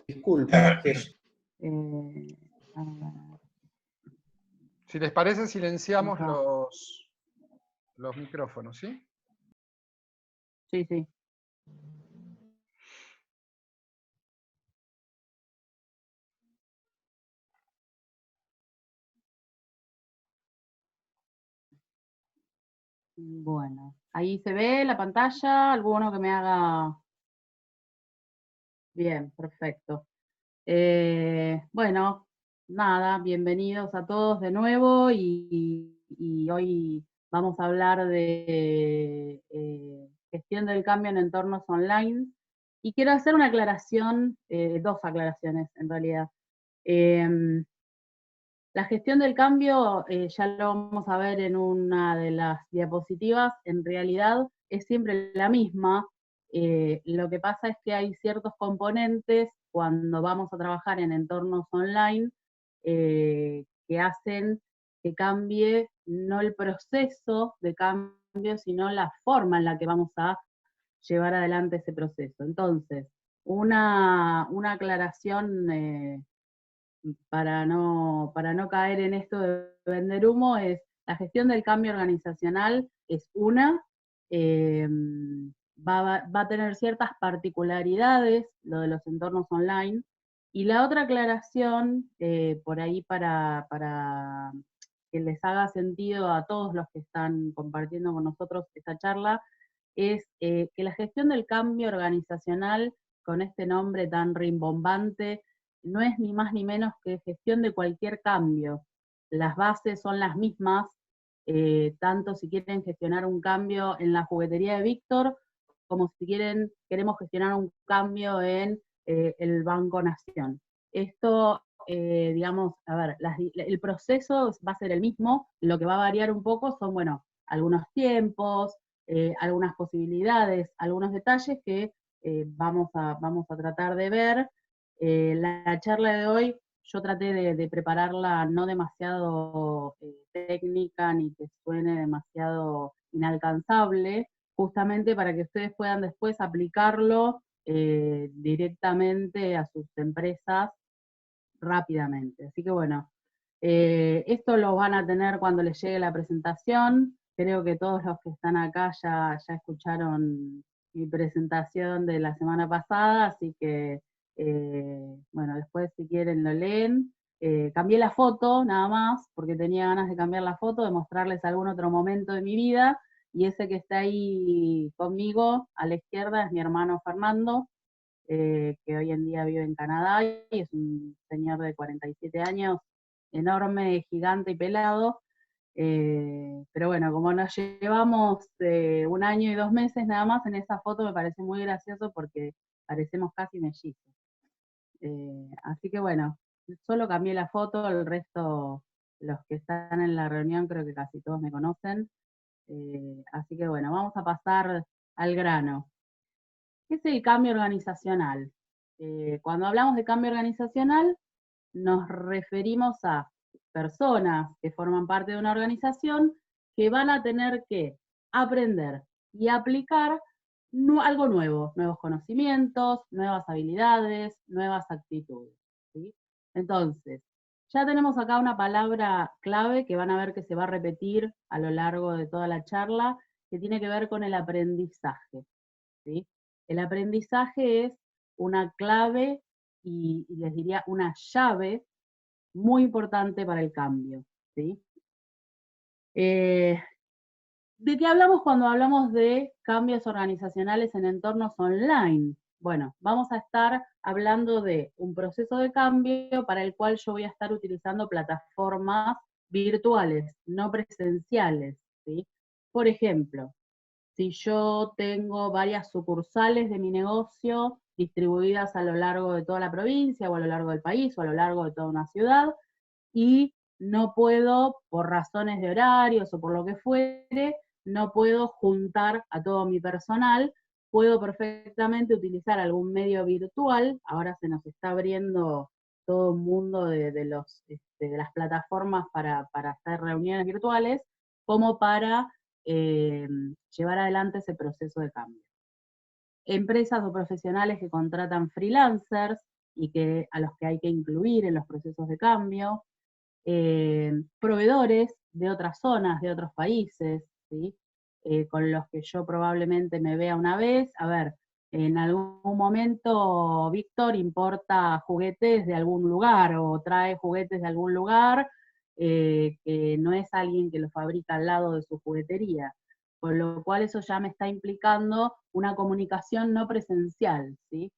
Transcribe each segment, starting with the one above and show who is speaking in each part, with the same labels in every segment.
Speaker 1: Disculpa, que
Speaker 2: A ver.
Speaker 3: Si les parece, silenciamos
Speaker 2: Ajá.
Speaker 3: los micrófonos, ¿sí?
Speaker 2: Sí, sí. Bueno, ahí se ve la pantalla, alguno que me haga... Bien, perfecto. Bueno, nada, bienvenidos a todos de nuevo y hoy vamos a hablar de gestión del cambio en entornos online. Y quiero hacer una aclaración, dos aclaraciones en realidad. La gestión del cambio, ya lo vamos a ver en una de las diapositivas, en realidad es siempre la misma. Lo que pasa es que hay ciertos componentes cuando vamos a trabajar en entornos online que hacen que cambie no el proceso de cambio, sino la forma en la que vamos a llevar adelante ese proceso. Entonces, una aclaración para no caer en esto de vender humo, es la gestión del cambio organizacional es una, va a tener ciertas particularidades, lo de los entornos online, y la otra aclaración, por ahí para que les haga sentido a todos los que están compartiendo con nosotros esta charla, es que la gestión del cambio organizacional, con este nombre tan rimbombante, no es ni más ni menos que gestión de cualquier cambio. Las bases son las mismas, tanto si quieren gestionar un cambio en la juguetería de Víctor, como si queremos gestionar un cambio en el Banco Nación. Esto, digamos, a ver, el proceso va a ser el mismo, lo que va a variar un poco son, bueno, algunos tiempos, algunas posibilidades, algunos detalles que vamos a tratar de ver. La charla de hoy yo traté de prepararla no demasiado técnica ni que suene demasiado inalcanzable, justamente para que ustedes puedan después aplicarlo directamente a sus empresas rápidamente. Así que bueno, esto lo van a tener cuando les llegue la presentación. Creo que todos los que están acá ya escucharon mi presentación de la semana pasada, así que bueno, después si quieren lo leen. Cambié la foto nada más, porque tenía ganas de cambiar la foto, de mostrarles algún otro momento de mi vida, y ese que está ahí conmigo a la izquierda es mi hermano Fernando, que hoy en día vive en Canadá y es un señor de 47 años, enorme, gigante y pelado. Pero bueno, como nos llevamos 1 año y 2 meses nada más, en esa foto me parece muy gracioso porque parecemos casi mellizos. Así que bueno, solo cambié la foto, el resto, los que están en la reunión, creo que casi todos me conocen. Así que bueno, vamos a pasar al grano. ¿Qué es el cambio organizacional? Cuando hablamos de cambio organizacional, nos referimos a personas que forman parte de una organización que van a tener que aprender y aplicar algo nuevo, nuevos conocimientos, nuevas habilidades, nuevas actitudes, ¿sí? Entonces, ya tenemos acá una palabra clave que van a ver que se va a repetir a lo largo de toda la charla, que tiene que ver con el aprendizaje, ¿sí? El aprendizaje es una clave y les diría una llave muy importante para el cambio, ¿sí? ¿De qué hablamos cuando hablamos de cambios organizacionales en entornos online? Bueno, vamos a estar hablando de un proceso de cambio para el cual yo voy a estar utilizando plataformas virtuales, no presenciales, ¿sí? Por ejemplo, si yo tengo varias sucursales de mi negocio distribuidas a lo largo de toda la provincia, o a lo largo del país, o a lo largo de toda una ciudad, y no puedo, por razones de horarios o por lo que fuere, no puedo juntar a todo mi personal, puedo perfectamente utilizar algún medio virtual. Ahora se nos está abriendo todo un mundo de las plataformas para hacer reuniones virtuales, como para llevar adelante ese proceso de cambio. Empresas o profesionales que contratan freelancers y a los que hay que incluir en los procesos de cambio, proveedores de otras zonas, de otros países, ¿sí? Con los que yo probablemente me vea una vez. A ver, en algún momento Víctor importa juguetes de algún lugar o trae juguetes de algún lugar, que no es alguien que los fabrica al lado de su juguetería. Con lo cual eso ya me está implicando una comunicación no presencial, ¿sí?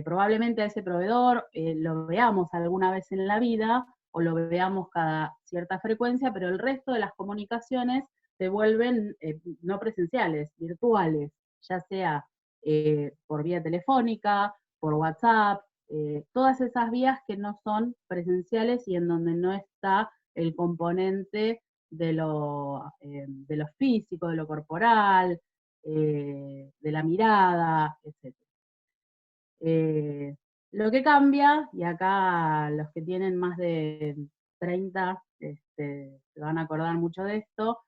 Speaker 2: Probablemente a ese proveedor lo veamos alguna vez en la vida o lo veamos cada cierta frecuencia, pero el resto de las comunicaciones se vuelven no presenciales, virtuales, ya sea por vía telefónica, por WhatsApp, todas esas vías que no son presenciales y en donde no está el componente de lo físico, de lo corporal, de la mirada, etc. Lo que cambia, y acá los que tienen más de 30 se van a acordar mucho de esto,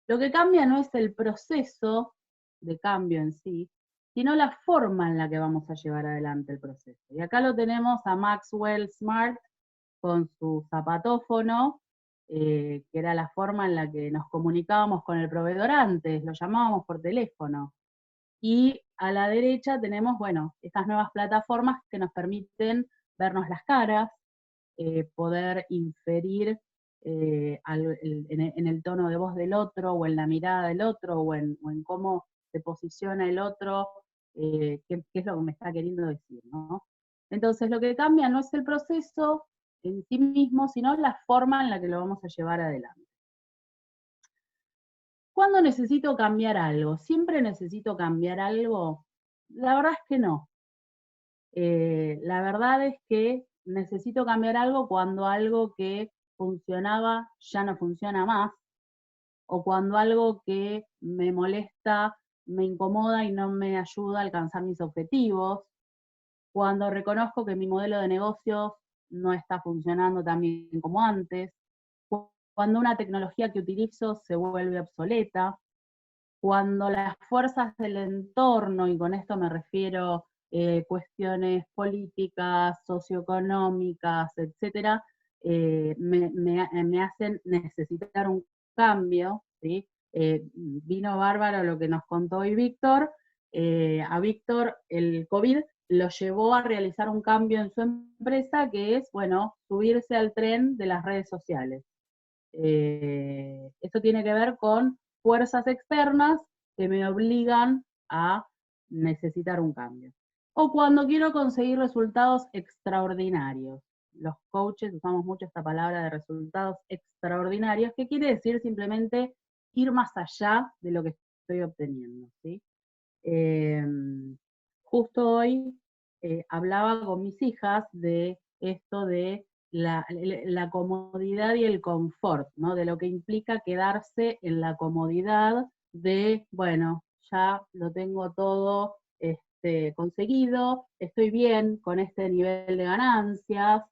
Speaker 2: lo que cambia no es el proceso de cambio en sí, sino la forma en la que vamos a llevar adelante el proceso. Y acá lo tenemos a Maxwell Smart con su zapatófono, que era la forma en la que nos comunicábamos con el proveedor antes, lo llamábamos por teléfono. Y a la derecha tenemos, bueno, estas nuevas plataformas que nos permiten vernos las caras, poder inferir en el tono de voz del otro, o en la mirada del otro, o en cómo se posiciona el otro, qué es lo que me está queriendo decir, ¿no? Entonces, lo que cambia no es el proceso en sí mismo, sino la forma en la que lo vamos a llevar adelante. ¿Cuándo necesito cambiar algo? ¿Siempre necesito cambiar algo? La verdad es que no. La verdad es que necesito cambiar algo cuando algo que funcionaba ya no funciona más, o cuando algo que me molesta, me incomoda y no me ayuda a alcanzar mis objetivos, cuando reconozco que mi modelo de negocios no está funcionando tan bien como antes, cuando una tecnología que utilizo se vuelve obsoleta, cuando las fuerzas del entorno, y con esto me refiero cuestiones políticas, socioeconómicas, etcétera, me hacen necesitar un cambio, ¿sí? Vino bárbaro lo que nos contó hoy Víctor. A Víctor el COVID lo llevó a realizar un cambio en su empresa, que es, bueno, subirse al tren de las redes sociales. Esto tiene que ver con fuerzas externas que me obligan a necesitar un cambio. O cuando quiero conseguir resultados extraordinarios. Los coaches usamos mucho esta palabra de resultados extraordinarios, que quiere decir simplemente ir más allá de lo que estoy obteniendo, ¿sí? Justo hoy hablaba con mis hijas de esto de la comodidad y el confort, ¿no? De lo que implica quedarse en la comodidad de, bueno, ya lo tengo todo conseguido, estoy bien con este nivel de ganancias,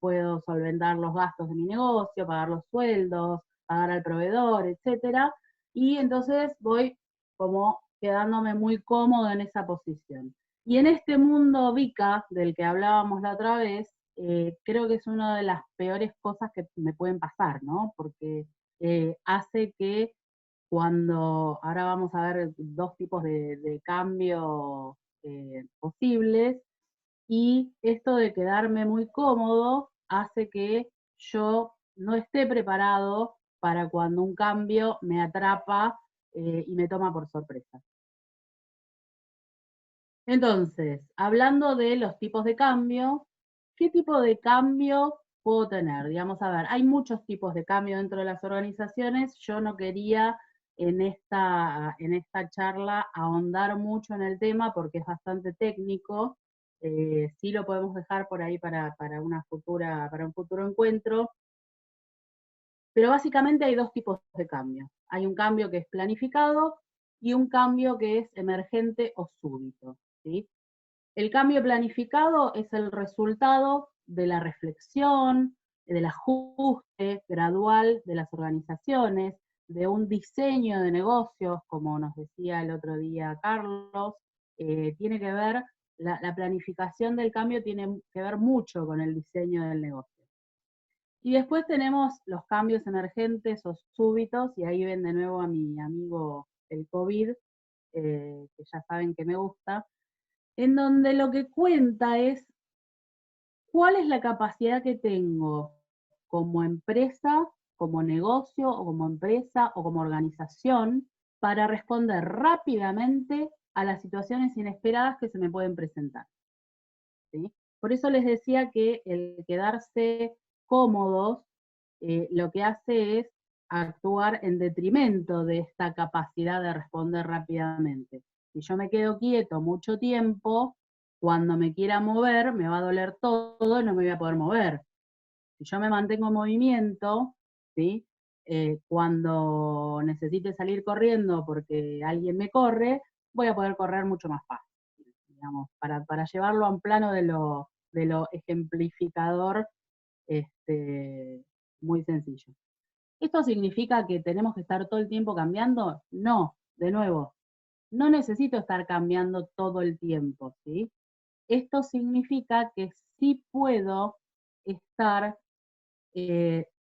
Speaker 2: puedo solventar los gastos de mi negocio, pagar los sueldos, pagar al proveedor, etcétera, y entonces voy como quedándome muy cómodo en esa posición. Y en este mundo VICA, del que hablábamos la otra vez, creo que es una de las peores cosas que me pueden pasar, ¿no? Porque hace que ahora vamos a ver dos tipos de cambio posibles, y esto de quedarme muy cómodo hace que yo no esté preparado para cuando un cambio me atrapa y me toma por sorpresa. Entonces, hablando de los tipos de cambio, ¿qué tipo de cambio puedo tener? Digamos, a ver, hay muchos tipos de cambio dentro de las organizaciones. Yo no quería en esta charla ahondar mucho en el tema porque es bastante técnico. Sí lo podemos dejar por ahí para un futuro encuentro. Pero básicamente hay dos tipos de cambio. Hay un cambio que es planificado y un cambio que es emergente o súbito, ¿sí? El cambio planificado es el resultado de la reflexión, del ajuste gradual de las organizaciones, de un diseño de negocios, como nos decía el otro día Carlos, tiene que ver la planificación del cambio tiene que ver mucho con el diseño del negocio. Y después tenemos los cambios emergentes o súbitos, y ahí ven de nuevo a mi amigo el COVID, que ya saben que me gusta, en donde lo que cuenta es cuál es la capacidad que tengo como empresa, como negocio, o como empresa, o como organización, para responder rápidamente a las situaciones inesperadas que se me pueden presentar, ¿sí? Por eso les decía que el quedarse cómodos lo que hace es actuar en detrimento de esta capacidad de responder rápidamente. Si yo me quedo quieto mucho tiempo, cuando me quiera mover me va a doler todo y no me voy a poder mover. Si yo me mantengo en movimiento, ¿sí? Cuando necesite salir corriendo porque alguien me corre, voy a poder correr mucho más fácil, digamos, para llevarlo a un plano de lo ejemplificador, muy sencillo. ¿Esto significa que tenemos que estar todo el tiempo cambiando? No, de nuevo, no necesito estar cambiando todo el tiempo, ¿sí? Esto significa que sí puedo estar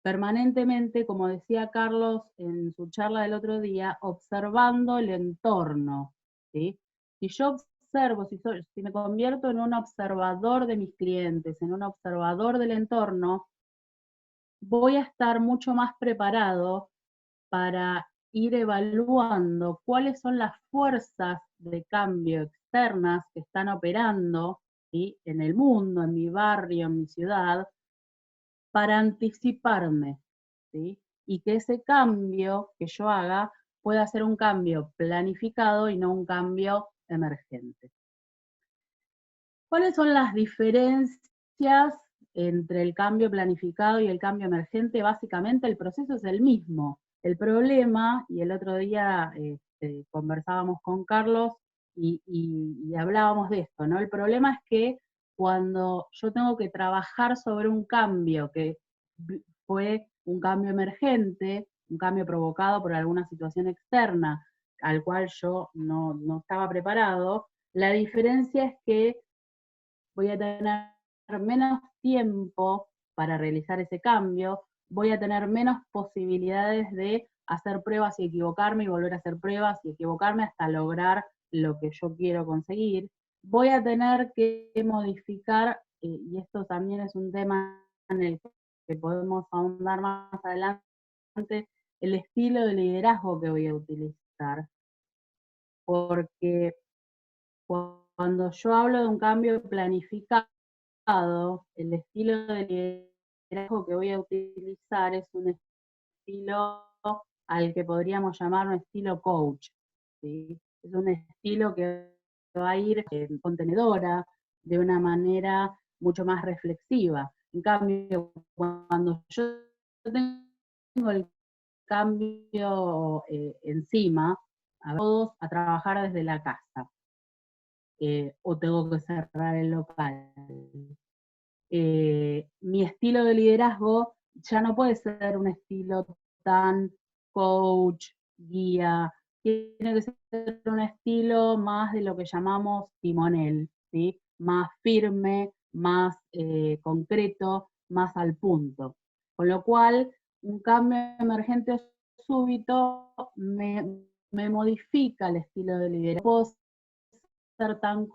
Speaker 2: permanentemente, como decía Carlos en su charla del otro día, observando el entorno, ¿sí? Si yo observo, si me convierto en un observador de mis clientes, en un observador del entorno, voy a estar mucho más preparado para ir evaluando cuáles son las fuerzas de cambio externas que están operando, ¿sí?, en el mundo, en mi barrio, en mi ciudad, para anticiparme, ¿sí? Y que ese cambio que yo haga pueda ser un cambio planificado y no un cambio emergente. ¿Cuáles son las diferencias entre el cambio planificado y el cambio emergente? Básicamente el proceso es el mismo. El problema, y el otro día conversábamos con Carlos y hablábamos de esto, ¿no? El problema es que cuando yo tengo que trabajar sobre un cambio que fue un cambio emergente, un cambio provocado por alguna situación externa al cual yo no estaba preparado, la diferencia es que voy a tener menos tiempo para realizar ese cambio, voy a tener menos posibilidades de hacer pruebas y equivocarme y volver a hacer pruebas y equivocarme hasta lograr lo que yo quiero conseguir. Voy a tener que modificar, y esto también es un tema en el que podemos ahondar más adelante, el estilo de liderazgo que voy a utilizar. Porque cuando yo hablo de un cambio planificado, el estilo de liderazgo que voy a utilizar es un estilo al que podríamos llamar un estilo coach, ¿sí? Es un estilo que va a ir contenedora, de una manera mucho más reflexiva. En cambio, cuando yo tengo el cambio encima, a todos a trabajar desde la casa, o tengo que cerrar el local. Mi estilo de liderazgo ya no puede ser un estilo tan coach, guía, tiene que ser un estilo más de lo que llamamos timonel, ¿sí? Más firme, más concreto, más al punto. Con lo cual, un cambio emergente súbito me modifica el estilo de liderazgo. Puedo ser tan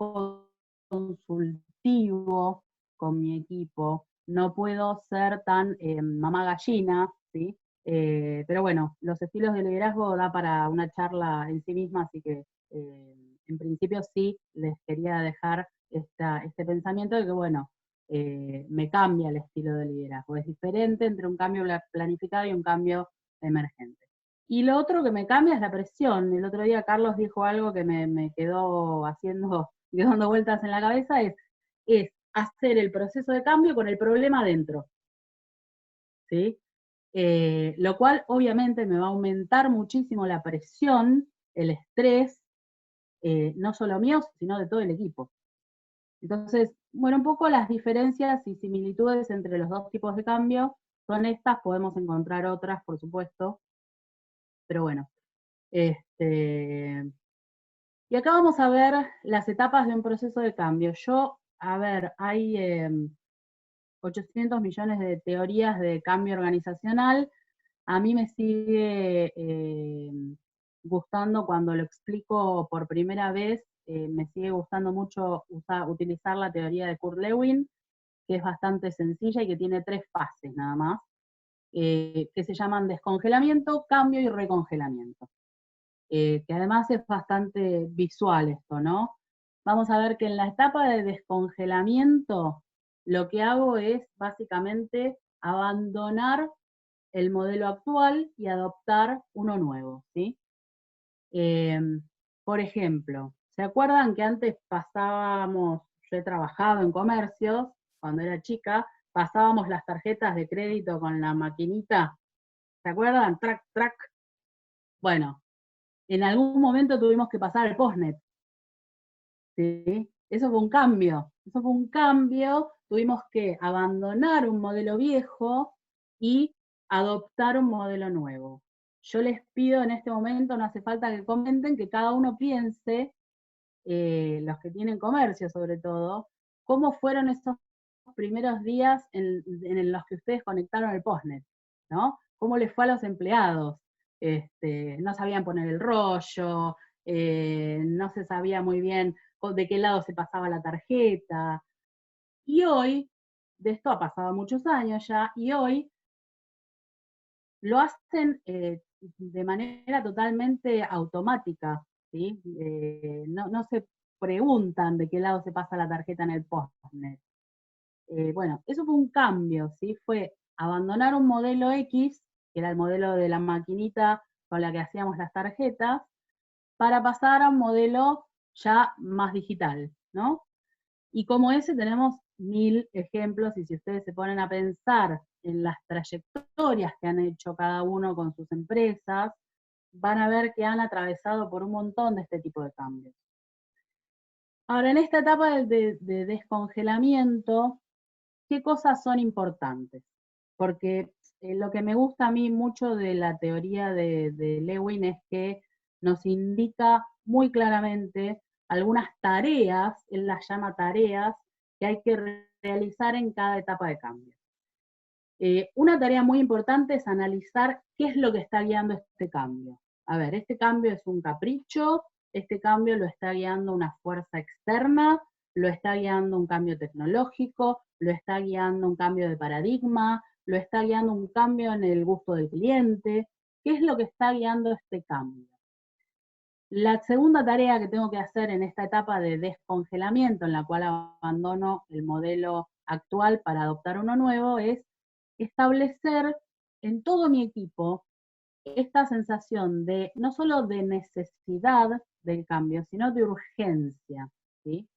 Speaker 2: consultivo con mi equipo, no puedo ser tan mamá gallina, ¿sí? Pero bueno, los estilos de liderazgo da para una charla en sí misma, así que en principio sí les quería dejar este pensamiento de que, bueno, me cambia el estilo de liderazgo. Es diferente entre un cambio planificado y un cambio emergente. Y lo otro que me cambia es la presión. El otro día Carlos dijo algo que me quedó dando vueltas en la cabeza, es hacer el proceso de cambio con el problema adentro, ¿sí? Lo cual obviamente me va a aumentar muchísimo la presión, el estrés, no solo mío, sino de todo el equipo. Entonces, bueno, un poco las diferencias y similitudes entre los dos tipos de cambio son estas, podemos encontrar otras, por supuesto, pero bueno, Y acá vamos a ver las etapas de un proceso de cambio. A ver, hay 800 millones de teorías de cambio organizacional. A mí me sigue gustando cuando lo explico por primera vez, me sigue gustando mucho utilizar la teoría de Kurt Lewin, que es bastante sencilla y que tiene 3 fases nada más, que se llaman descongelamiento, cambio y recongelamiento. Que además es bastante visual esto, ¿no? Vamos a ver que en la etapa de descongelamiento, lo que hago es básicamente abandonar el modelo actual y adoptar uno nuevo, ¿sí? Por ejemplo, ¿se acuerdan que antes yo he trabajado en comercios, cuando era chica, pasábamos las tarjetas de crédito con la maquinita? ¿Se acuerdan? Track, track. Bueno, en algún momento tuvimos que pasar el postnet, ¿sí? Eso fue un cambio, tuvimos que abandonar un modelo viejo y adoptar un modelo nuevo. Yo les pido en este momento, no hace falta que comenten, que cada uno piense, los que tienen comercio sobre todo, cómo fueron esos primeros días en los que ustedes conectaron el postnet, ¿no? ¿Cómo les fue a los empleados? No sabían poner el rollo, no se sabía muy bien de qué lado se pasaba la tarjeta. Y hoy, de esto ha pasado muchos años ya, y hoy lo hacen de manera totalmente automática, ¿sí? No se preguntan de qué lado se pasa la tarjeta en el postnet. Bueno, eso fue un cambio, ¿sí? Fue abandonar un modelo X, que era el modelo de la maquinita con la que hacíamos las tarjetas, para pasar a un modelo ya más digital, ¿no? Y como ese tenemos 1000 ejemplos, y si ustedes se ponen a pensar en las trayectorias que han hecho cada uno con sus empresas, van a ver que han atravesado por un montón de este tipo de cambios. Ahora, en esta etapa de descongelamiento, ¿qué cosas son importantes? Porque lo que me gusta a mí mucho de la teoría de Lewin es que nos indica muy claramente algunas tareas, él las llama tareas, que hay que realizar en cada etapa de cambio. Una tarea muy importante es analizar qué es lo que está guiando este cambio. A ver, este cambio es un capricho, este cambio lo está guiando una fuerza externa, lo está guiando un cambio tecnológico, lo está guiando un cambio de paradigma, lo está guiando un cambio en el gusto del cliente. ¿Qué es lo que está guiando este cambio? La segunda tarea que tengo que hacer en esta etapa de descongelamiento, en la cual abandono el modelo actual para adoptar uno nuevo, es establecer en todo mi equipo esta sensación de no solo de necesidad del cambio, sino de urgencia, ¿sí?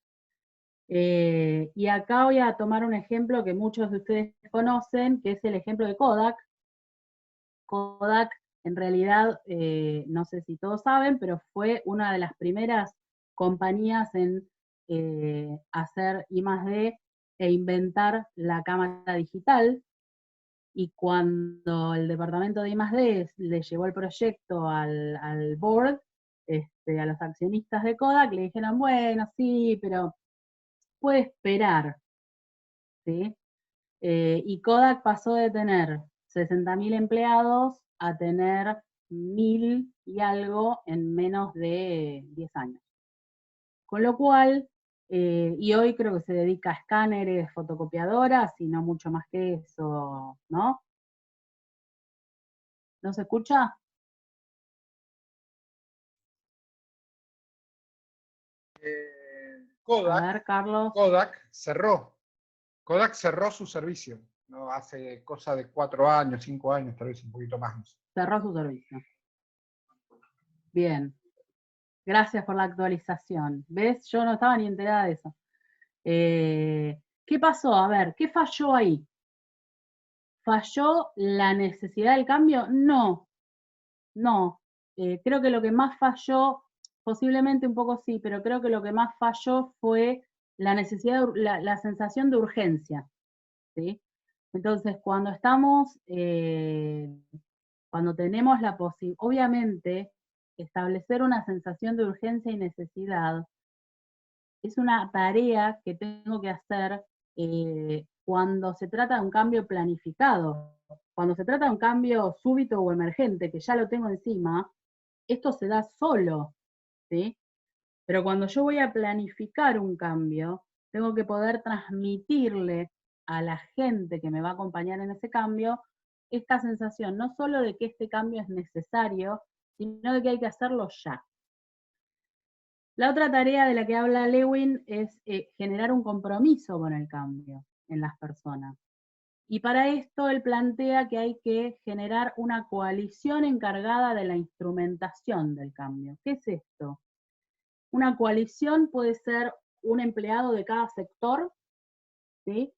Speaker 2: Y acá voy a tomar un ejemplo que muchos de ustedes conocen, que es el ejemplo de Kodak. Kodak, en realidad, no sé si todos saben, pero fue una de las primeras compañías en hacer I+D e inventar la cámara digital. Y cuando el departamento de I+D le llevó el proyecto al board, a los accionistas de Kodak, le dijeron, bueno, sí, pero puede esperar, ¿sí? Y Kodak pasó de tener 60.000 empleados a tener 1000 y algo en menos de 10 años. Con lo cual, y hoy creo que se dedica a escáneres, fotocopiadoras y no mucho más que eso, ¿no? ¿No se escucha?
Speaker 3: Kodak,
Speaker 2: A ver, Carlos.
Speaker 3: Kodak cerró su servicio, ¿no? Hace cosa de 4 años, 5 años, tal vez un poquito más.
Speaker 2: Cerró su servicio. Bien. Gracias por la actualización. ¿Ves? Yo no estaba ni enterada de eso. ¿Qué pasó? A ver, ¿qué falló ahí? ¿Falló la necesidad del cambio? No, no. Creo que lo que más falló, posiblemente un poco sí, pero creo que lo que más falló fue la necesidad, la sensación de urgencia, ¿sí? Entonces, cuando estamos, cuando tenemos la posibilidad, obviamente, establecer una sensación de urgencia y necesidad es una tarea que tengo que hacer cuando se trata de un cambio planificado. Cuando se trata de un cambio súbito o emergente, que ya lo tengo encima, esto se da solo, ¿sí? Pero cuando yo voy a planificar un cambio, tengo que poder transmitirle a la gente que me va a acompañar en ese cambio esta sensación, no solo de que este cambio es necesario, sino de que hay que hacerlo ya. La otra tarea de la que habla Lewin es generar un compromiso con el cambio en las personas. Y para esto él plantea que hay que generar una coalición encargada de la instrumentación del cambio. ¿Qué es esto? Una coalición puede ser un empleado de cada sector, ¿sí?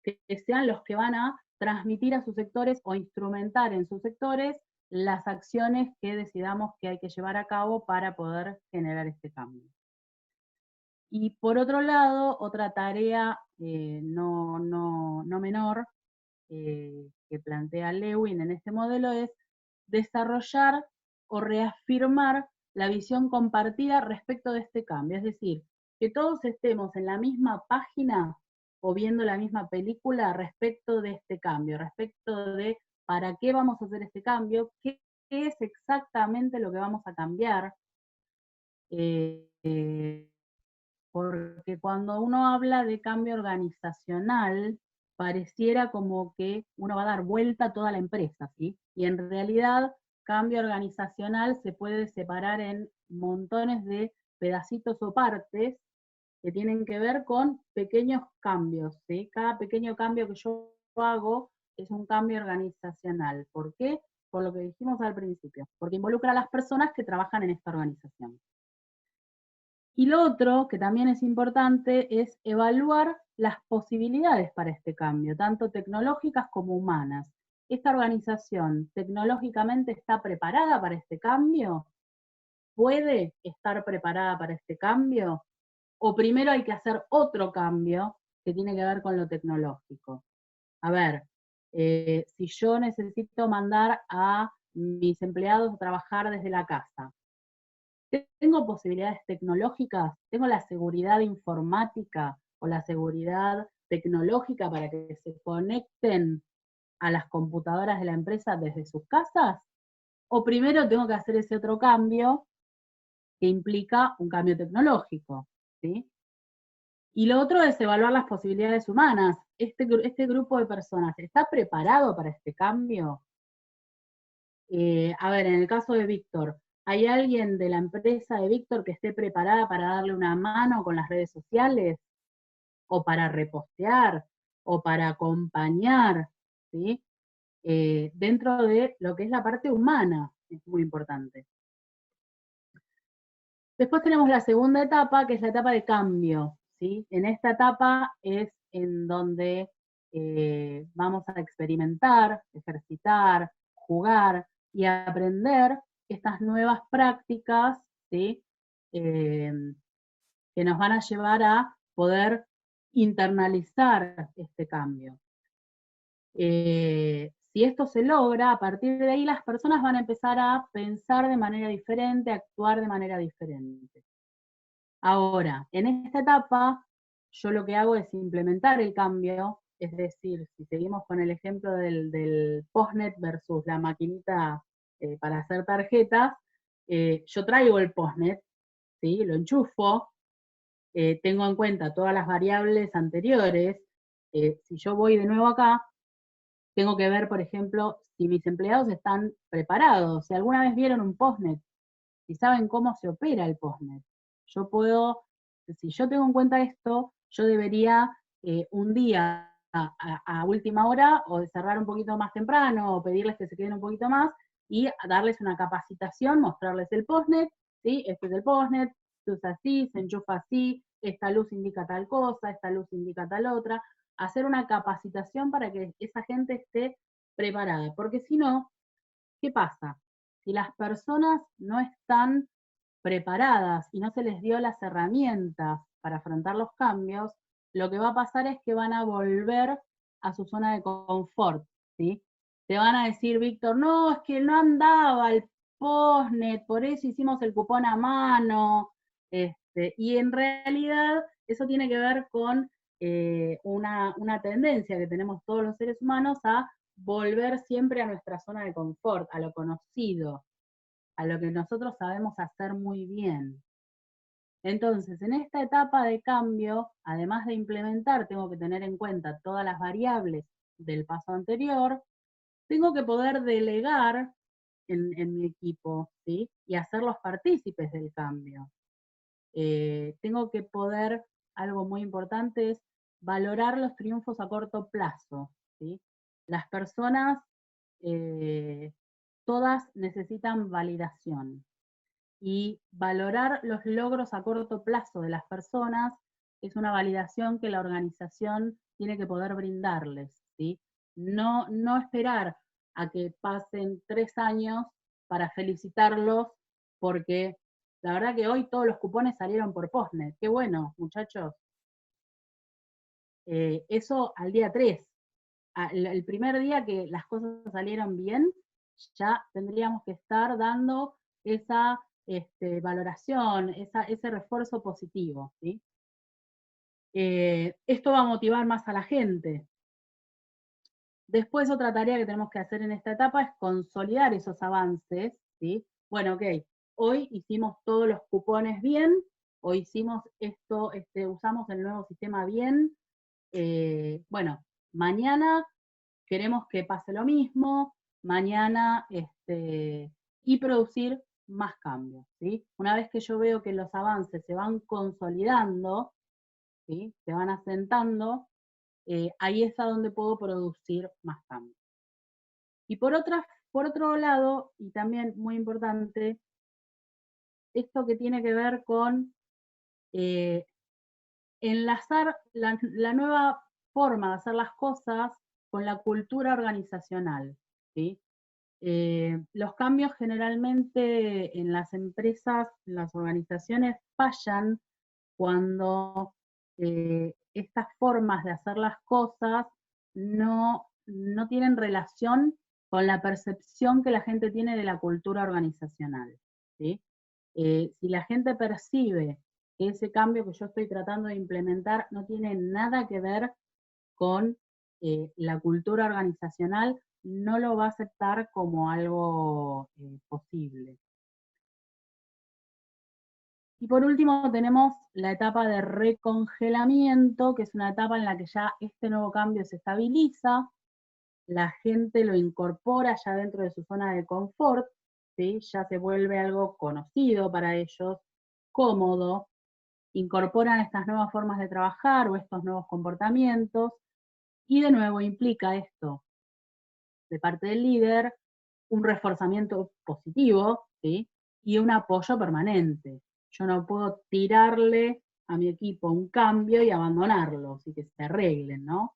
Speaker 2: Que sean los que van a transmitir a sus sectores o instrumentar en sus sectores las acciones que decidamos que hay que llevar a cabo para poder generar este cambio. Y por otro lado, otra tarea no menor que plantea Lewin en este modelo es desarrollar o reafirmar la visión compartida respecto de este cambio. Es decir, que todos estemos en la misma página o viendo la misma película respecto de este cambio, respecto de para qué vamos a hacer este cambio, qué es exactamente lo que vamos a cambiar. Porque cuando uno habla de cambio organizacional, pareciera como que uno va a dar vuelta a toda la empresa, ¿sí? Y en realidad, cambio organizacional se puede separar en montones de pedacitos o partes que tienen que ver con pequeños cambios, ¿sí? Cada pequeño cambio que yo hago es un cambio organizacional. ¿Por qué? Por lo que dijimos al principio, porque involucra a las personas que trabajan en esta organización. Y lo otro, que también es importante, es evaluar las posibilidades para este cambio, tanto tecnológicas como humanas. ¿Esta organización tecnológicamente está preparada para este cambio? ¿Puede estar preparada para este cambio? ¿O primero hay que hacer otro cambio que tiene que ver con lo tecnológico? A ver, si yo necesito mandar a mis empleados a trabajar desde la casa, ¿tengo posibilidades tecnológicas? ¿Tengo la seguridad informática o la seguridad tecnológica para que se conecten a las computadoras de la empresa desde sus casas? ¿O primero tengo que hacer ese otro cambio que implica un cambio tecnológico? ¿Sí? Y lo otro es evaluar las posibilidades humanas. ¿Este grupo de personas está preparado para este cambio? A ver, en el caso de Víctor, ¿hay alguien de la empresa de Víctor que esté preparada para darle una mano con las redes sociales? ¿O para repostear? ¿O para acompañar? ¿Sí? Dentro de lo que es la parte humana, es muy importante. Después tenemos la segunda etapa, que es la etapa de cambio, ¿sí? En esta etapa es en donde vamos a experimentar, ejercitar, jugar y aprender estas nuevas prácticas, ¿sí? Que nos van a llevar a poder internalizar este cambio. Si esto se logra, a partir de ahí las personas van a empezar a pensar de manera diferente, a actuar de manera diferente. Ahora, en esta etapa, yo lo que hago es implementar el cambio, es decir, si seguimos con el ejemplo del postnet versus la maquinita para hacer tarjetas, yo traigo el postnet, ¿sí? Lo enchufo, tengo en cuenta todas las variables anteriores. Si yo voy de nuevo acá, tengo que ver, por ejemplo, si mis empleados están preparados, si alguna vez vieron un postnet, si saben cómo se opera el postnet. Yo puedo, si yo tengo en cuenta esto, yo debería un día a última hora o de cerrar un poquito más temprano o pedirles que se queden un poquito más y darles una capacitación, mostrarles el postnet, ¿sí? Este es el postnet, se usa así, se enchufa así, esta luz indica tal cosa, esta luz indica tal otra, hacer una capacitación para que esa gente esté preparada, porque si no, ¿qué pasa? Si las personas no están preparadas y no se les dio las herramientas para afrontar los cambios, lo que va a pasar es que van a volver a su zona de confort, ¿sí? Te van a decir, Víctor, no, es que no andaba postnet, por eso hicimos el cupón a mano, y en realidad eso tiene que ver con una tendencia que tenemos todos los seres humanos a volver siempre a nuestra zona de confort, a lo conocido, a lo que nosotros sabemos hacer muy bien. Entonces, en esta etapa de cambio, además de implementar, tengo que tener en cuenta todas las variables del paso anterior, tengo que poder delegar en mi equipo, ¿sí? Y hacerlos partícipes del cambio. Tengo que poder, algo muy importante es valorar los triunfos a corto plazo, ¿sí? Las personas, todas necesitan validación. Y valorar los logros a corto plazo de las personas es una validación que la organización tiene que poder brindarles, ¿sí? No esperar a que pasen 3 años para felicitarlos, porque la verdad que hoy todos los cupones salieron por Postnet. Qué bueno, muchachos. Eso al día 3. El primer día que las cosas salieron bien, ya tendríamos que estar dando esa valoración, ese refuerzo positivo, ¿sí? Esto va a motivar más a la gente. Después otra tarea que tenemos que hacer en esta etapa es consolidar esos avances, ¿sí? Bueno, ok, hoy hicimos todos los cupones bien, hoy hicimos esto, usamos el nuevo sistema bien, bueno, mañana queremos que pase lo mismo, mañana, y producir más cambios, ¿sí? Una vez que yo veo que los avances se van consolidando, ¿sí? Se van asentando, ahí es a donde puedo producir más cambios. Y por otro lado, y también muy importante, esto que tiene que ver con enlazar la nueva forma de hacer las cosas con la cultura organizacional, ¿sí? Los cambios generalmente en las empresas, en las organizaciones, fallan cuando estas formas de hacer las cosas no tienen relación con la percepción que la gente tiene de la cultura organizacional, ¿sí? Si la gente percibe que ese cambio que yo estoy tratando de implementar no tiene nada que ver con la cultura organizacional, no lo va a aceptar como algo posible. Y por último tenemos la etapa de recongelamiento, que es una etapa en la que ya este nuevo cambio se estabiliza, la gente lo incorpora ya dentro de su zona de confort, ¿sí? Ya se vuelve algo conocido para ellos, cómodo, incorporan estas nuevas formas de trabajar o estos nuevos comportamientos, y de nuevo implica esto, de parte del líder, un reforzamiento positivo, ¿sí? Y un apoyo permanente. Yo no puedo tirarle a mi equipo un cambio y abandonarlos y que se arreglen, ¿no?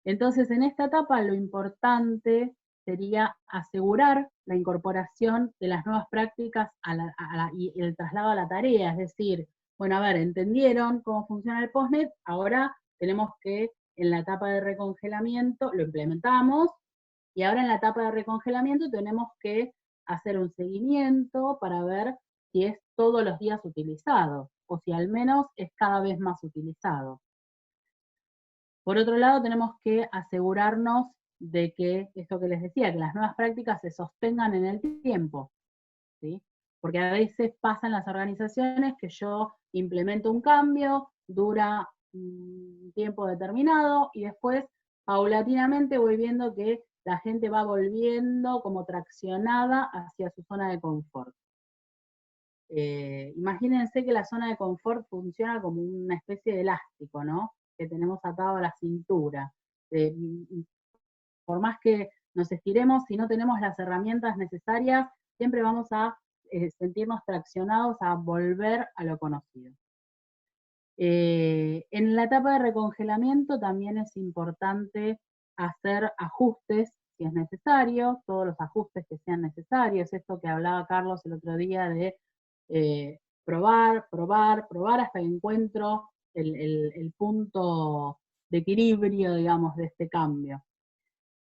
Speaker 2: Entonces, en esta etapa lo importante sería asegurar la incorporación de las nuevas prácticas y el traslado a la tarea, es decir, bueno, a ver, entendieron cómo funciona el postnet, ahora tenemos que en la etapa de recongelamiento lo implementamos, y ahora en la etapa de recongelamiento tenemos que hacer un seguimiento para ver si es todos los días utilizado, o si al menos es cada vez más utilizado. Por otro lado, tenemos que asegurarnos de que, esto que les decía, que las nuevas prácticas se sostengan en el tiempo, ¿sí? Porque a veces pasa en las organizaciones que yo implemento un cambio, dura un tiempo determinado, y después paulatinamente voy viendo que la gente va volviendo como traccionada hacia su zona de confort. Imagínense que la zona de confort funciona como una especie de elástico, ¿no? Que tenemos atado a la cintura. Por más que nos estiremos, si no tenemos las herramientas necesarias, siempre vamos a sentirnos traccionados a volver a lo conocido. En la etapa de recongelamiento también es importante hacer ajustes si es necesario, todos los ajustes que sean necesarios, esto que hablaba Carlos el otro día de probar, probar, probar hasta que encuentro el punto de equilibrio, digamos, de este cambio.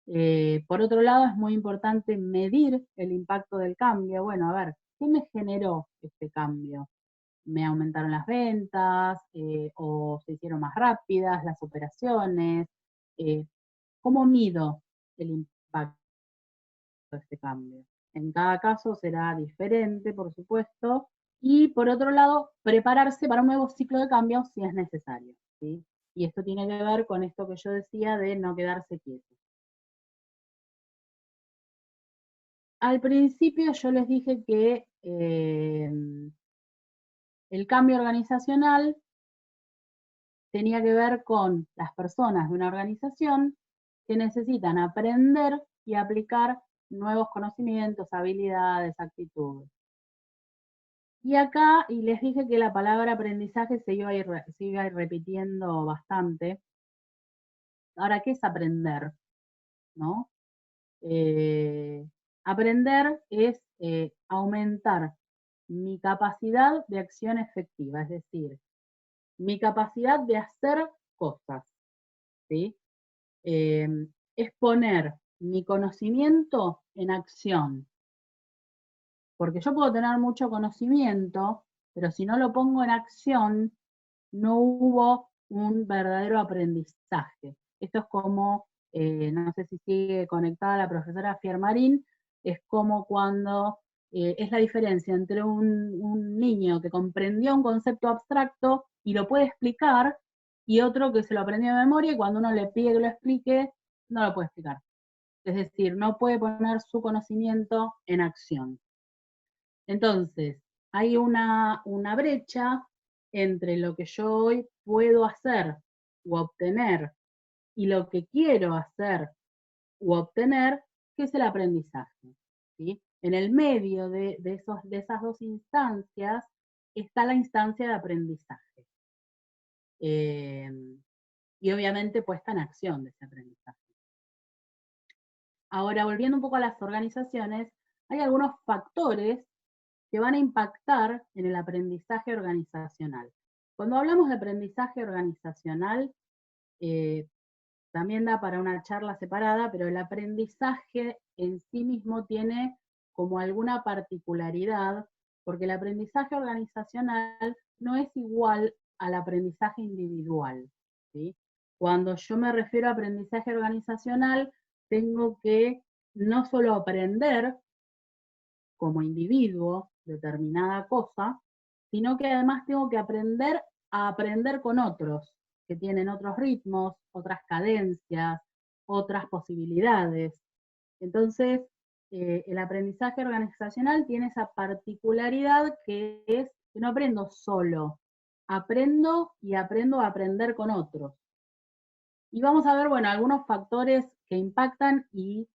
Speaker 2: Por otro lado, es muy importante medir el impacto del cambio. Bueno, a ver, ¿qué me generó este cambio? ¿Me aumentaron las ventas? ¿O se hicieron más rápidas las operaciones? ¿Cómo mido el impacto de este cambio? En cada caso será diferente, por supuesto. Y por otro lado, prepararse para un nuevo ciclo de cambio si es necesario, ¿sí? Y esto tiene que ver con esto que yo decía de no quedarse quieto. Al principio yo les dije que el cambio organizacional tenía que ver con las personas de una organización que necesitan aprender y aplicar nuevos conocimientos, habilidades, actitudes. Y acá, y les dije que la palabra aprendizaje se iba a ir repitiendo bastante. Ahora, ¿qué es aprender? ¿No? Aprender es aumentar mi capacidad de acción efectiva, es decir, mi capacidad de hacer cosas, ¿sí? Es poner mi conocimiento en acción, porque yo puedo tener mucho conocimiento, pero si no lo pongo en acción, no hubo un verdadero aprendizaje. Esto es como, no sé si sigue conectada la profesora Fiermarín, es como cuando es la diferencia entre un niño que comprendió un concepto abstracto y lo puede explicar, y otro que se lo aprendió de memoria y cuando uno le pide que lo explique, no lo puede explicar. Es decir, no puede poner su conocimiento en acción. Entonces, hay una brecha entre lo que yo hoy puedo hacer u obtener y lo que quiero hacer u obtener, que es el aprendizaje, ¿sí? En el medio de esas dos instancias está la instancia de aprendizaje. Y obviamente puesta en acción de ese aprendizaje. Ahora, volviendo un poco a las organizaciones, hay algunos factores que van a impactar en el aprendizaje organizacional. Cuando hablamos de aprendizaje organizacional, también da para una charla separada, pero el aprendizaje en sí mismo tiene como alguna particularidad, porque el aprendizaje organizacional no es igual al aprendizaje individual, ¿sí? Cuando yo me refiero a aprendizaje organizacional, tengo que no solo aprender como individuo determinada cosa, sino que además tengo que aprender a aprender con otros, que tienen otros ritmos, otras cadencias, otras posibilidades. Entonces, el aprendizaje organizacional tiene esa particularidad que es que no aprendo solo, aprendo y aprendo a aprender con otros. Y vamos a ver, bueno, algunos factores que impactan y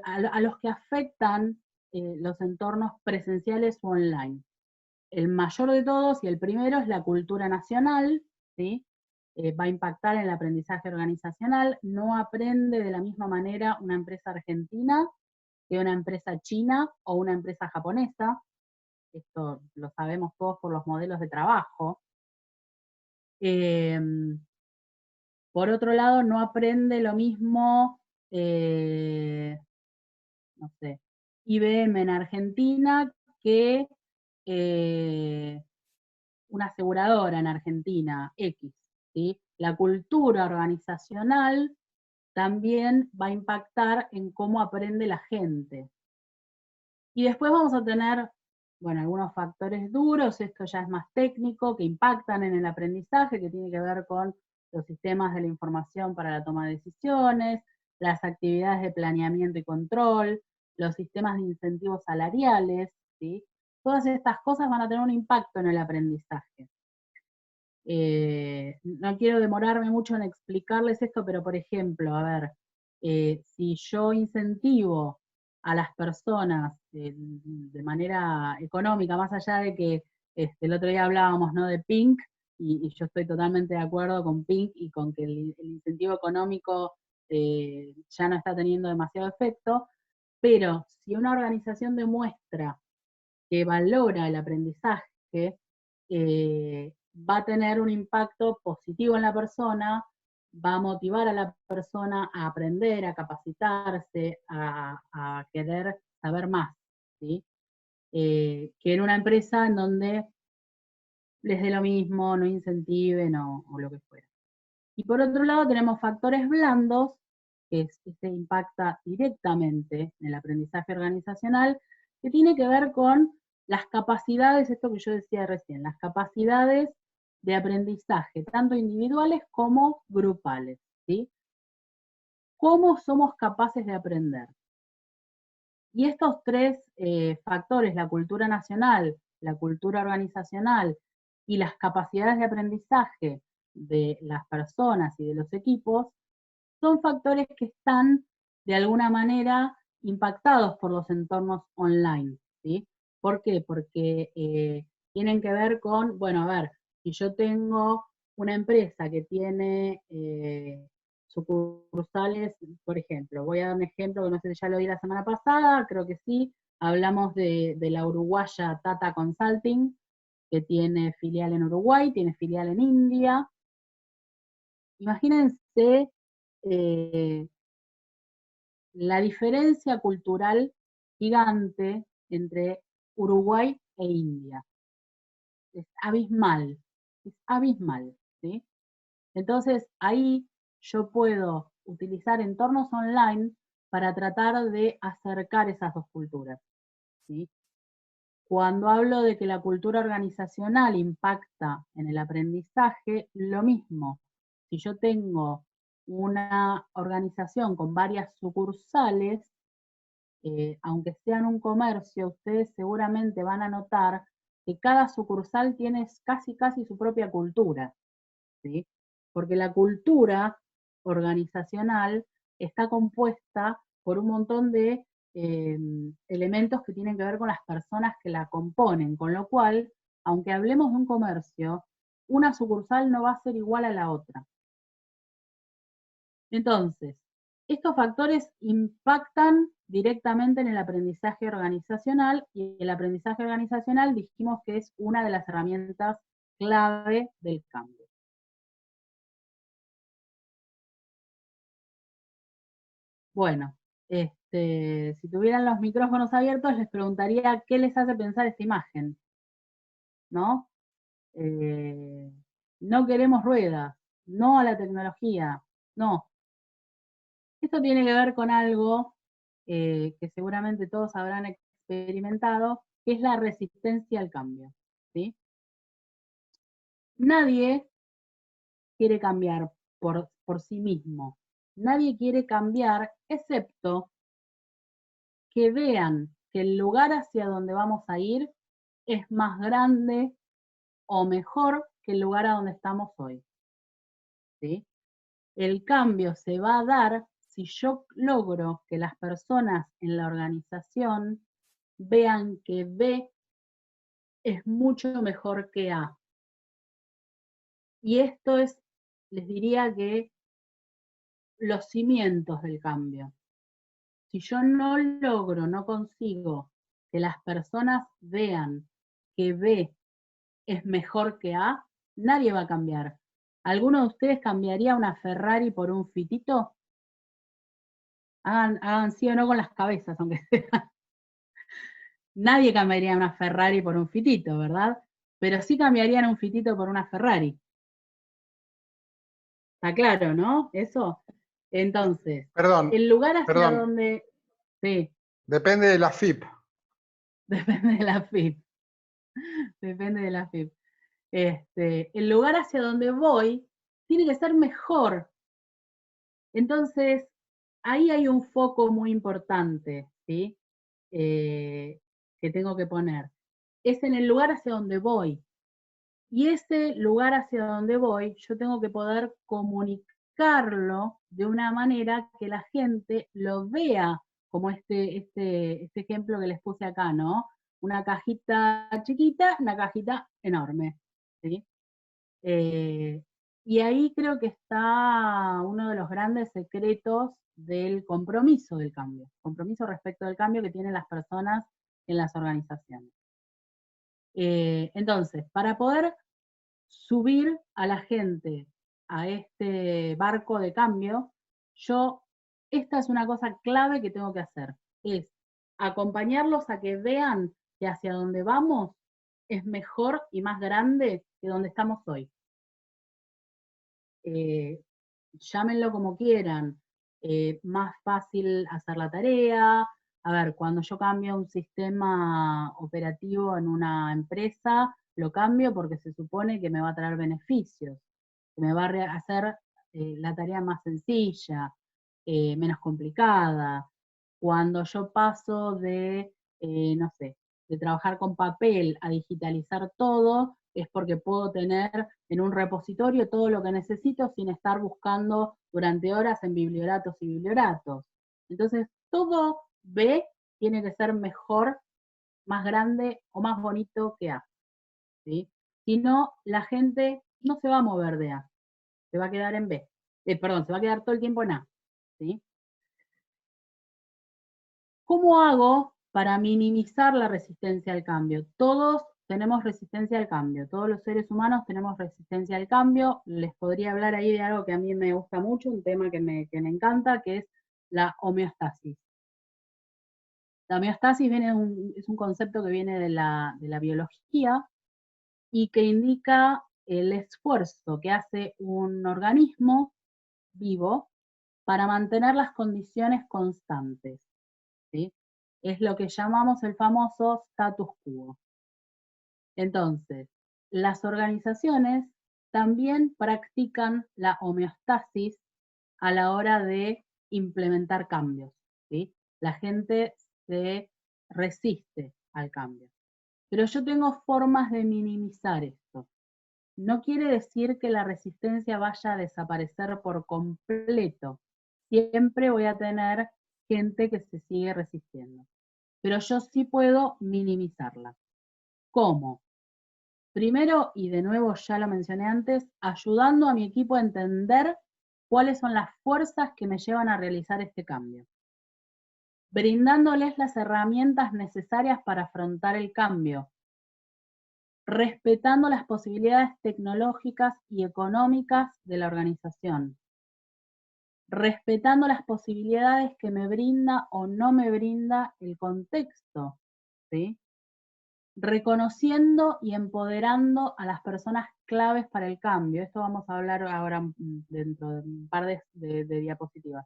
Speaker 2: a los que afectan los entornos presenciales o online. El mayor de todos y el primero es la cultura nacional, ¿sí? Va a impactar en el aprendizaje organizacional. No aprende de la misma manera una empresa argentina que una empresa china o una empresa japonesa. Esto lo sabemos todos por los modelos de trabajo. Por otro lado, no aprende lo mismo, no sé, IBM en Argentina que una aseguradora en Argentina, X, ¿sí? La cultura organizacional también va a impactar en cómo aprende la gente. Y después vamos a tener, bueno, algunos factores duros, esto ya es más técnico, que impactan en el aprendizaje, que tiene que ver con los sistemas de la información para la toma de decisiones, las actividades de planeamiento y control, los sistemas de incentivos salariales, ¿sí? Todas estas cosas van a tener un impacto en el aprendizaje. No quiero demorarme mucho en explicarles esto, pero por ejemplo, a ver, si yo incentivo a las personas de manera económica, más allá de que el otro día hablábamos, ¿no?, de Pink, y yo estoy totalmente de acuerdo con Pink y con que el incentivo económico ya no está teniendo demasiado efecto, pero si una organización demuestra que valora el aprendizaje, va a tener un impacto positivo en la persona, va a motivar a la persona a aprender, a capacitarse, a querer saber más, ¿sí? Que en una empresa en donde les dé lo mismo, no incentiven o lo que fuera. Y por otro lado tenemos factores blandos, que se impacta directamente en el aprendizaje organizacional, que tiene que ver con las capacidades, esto que yo decía recién, las capacidades de aprendizaje, tanto individuales como grupales, ¿sí? ¿Cómo somos capaces de aprender? Y estos tres factores, la cultura nacional, la cultura organizacional y las capacidades de aprendizaje de las personas y de los equipos, son factores que están de alguna manera impactados por los entornos online, ¿sí? ¿Por qué? Porque tienen que ver con, bueno, a ver, si yo tengo una empresa que tiene sucursales, por ejemplo, voy a dar un ejemplo que no sé si ya lo di la semana pasada, creo que sí, hablamos de la uruguaya Tata Consulting, que tiene filial en Uruguay, tiene filial en India. Imagínense la diferencia cultural gigante entre Uruguay e India. Es abismal, ¿sí? Entonces ahí yo puedo utilizar entornos online para tratar de acercar esas dos culturas, ¿sí? Cuando hablo de que la cultura organizacional impacta en el aprendizaje, lo mismo. Si yo tengo una organización con varias sucursales, aunque sean un comercio, ustedes seguramente van a notar que cada sucursal tiene casi su propia cultura, ¿sí? Porque la cultura organizacional está compuesta por un montón de elementos que tienen que ver con las personas que la componen, con lo cual, aunque hablemos de un comercio, una sucursal no va a ser igual a la otra. Entonces, estos factores impactan directamente en el aprendizaje organizacional, y el aprendizaje organizacional dijimos que es una de las herramientas clave del cambio. Bueno, si tuvieran los micrófonos abiertos, les preguntaría qué les hace pensar esta imagen, ¿no? No queremos ruedas, no a la tecnología, no. Esto tiene que ver con algo que seguramente todos habrán experimentado, que es la resistencia al cambio, ¿sí? Nadie quiere cambiar por sí mismo. Nadie quiere cambiar, excepto que vean que el lugar hacia donde vamos a ir es más grande o mejor que el lugar a donde estamos hoy, ¿sí? El cambio se va a dar si yo logro que las personas en la organización vean que B es mucho mejor que A. Y esto es, les diría que los cimientos del cambio. Si yo no logro, no consigo que las personas vean que B es mejor que A, nadie va a cambiar. ¿Alguno de ustedes cambiaría una Ferrari por un Fitito? Hagan sí o no con las cabezas, aunque sea. Nadie cambiaría una Ferrari por un Fitito, ¿verdad? Pero sí cambiarían un Fitito por una Ferrari. Está claro, ¿no? Eso. Entonces,
Speaker 3: Perdón,
Speaker 2: el lugar hacia
Speaker 3: perdón.
Speaker 2: donde... Sí,
Speaker 3: Depende de la FIP.
Speaker 2: depende de la FIP. Depende de la FIP. El lugar hacia donde voy tiene que ser mejor. Entonces, ahí hay un foco muy importante, ¿sí? Que tengo que poner. Es en el lugar hacia donde voy. Y ese lugar hacia donde voy, yo tengo que poder comunicarlo de una manera que la gente lo vea, como este ejemplo que les puse acá, ¿no? Una cajita chiquita, una cajita enorme, ¿sí? Y ahí creo que está uno de los grandes secretos del compromiso del cambio, compromiso respecto del cambio que tienen las personas en las organizaciones. Entonces, para poder subir a la gente a este barco de cambio, esta es una cosa clave que tengo que hacer, es acompañarlos a que vean que hacia donde vamos es mejor y más grande que donde estamos hoy. Llámenlo como quieran, más fácil hacer la tarea. A ver, cuando yo cambio un sistema operativo en una empresa, lo cambio porque se supone que me va a traer beneficios, que me va a hacer la tarea más sencilla, menos complicada. Cuando yo paso de, no sé, de trabajar con papel a digitalizar todo, es porque puedo tener en un repositorio todo lo que necesito sin estar buscando durante horas en biblioratos y biblioratos. Entonces, todo B tiene que ser mejor, más grande o más bonito que A. ¿Sí? Si no, la gente no se va a mover de A, se va a quedar en B. Perdón, se va a quedar todo el tiempo en A. ¿Sí? ¿Cómo hago para minimizar la resistencia al cambio? Todos tenemos resistencia al cambio, todos los seres humanos tenemos resistencia al cambio. Les podría hablar ahí de algo que a mí me gusta mucho, un tema que me encanta, que es la homeostasis. La homeostasis es un concepto que viene de la biología y que indica el esfuerzo que hace un organismo vivo para mantener las condiciones constantes. ¿Sí? Es lo que llamamos el famoso status quo. Entonces, las organizaciones también practican la homeostasis a la hora de implementar cambios. ¿Sí? La gente se resiste al cambio. Pero yo tengo formas de minimizar esto. No quiere decir que la resistencia vaya a desaparecer por completo. Siempre voy a tener gente que se sigue resistiendo. Pero yo sí puedo minimizarla. ¿Cómo? Primero, y de nuevo ya lo mencioné antes, ayudando a mi equipo a entender cuáles son las fuerzas que me llevan a realizar este cambio. Brindándoles las herramientas necesarias para afrontar el cambio, respetando las posibilidades tecnológicas y económicas de la organización, respetando las posibilidades que me brinda o no me brinda el contexto, ¿sí? Reconociendo y empoderando a las personas claves para el cambio. Esto vamos a hablar ahora dentro de un par de diapositivas.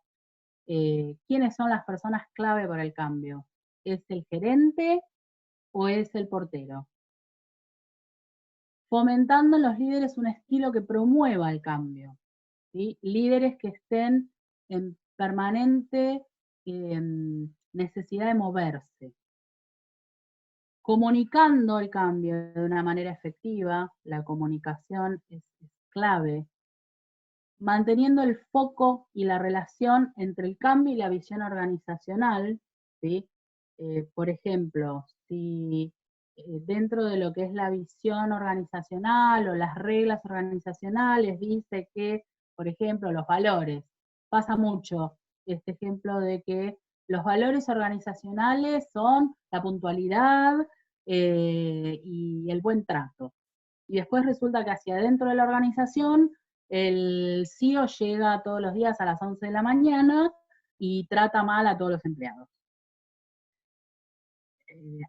Speaker 2: ¿Quiénes son las personas clave para el cambio? ¿Es el gerente o es el portero? Fomentando en los líderes un estilo que promueva el cambio. ¿Sí? Líderes que estén en permanente necesidad de moverse. Comunicando el cambio de una manera efectiva, la comunicación es clave, manteniendo el foco y la relación entre el cambio y la visión organizacional, ¿sí? Por ejemplo, si dentro de lo que es la visión organizacional o las reglas organizacionales dice que, por ejemplo, los valores, pasa mucho este ejemplo de que los valores organizacionales son la puntualidad y el buen trato. Y después resulta que hacia adentro de la organización el CEO llega todos los días a las 11 de la mañana y trata mal a todos los empleados.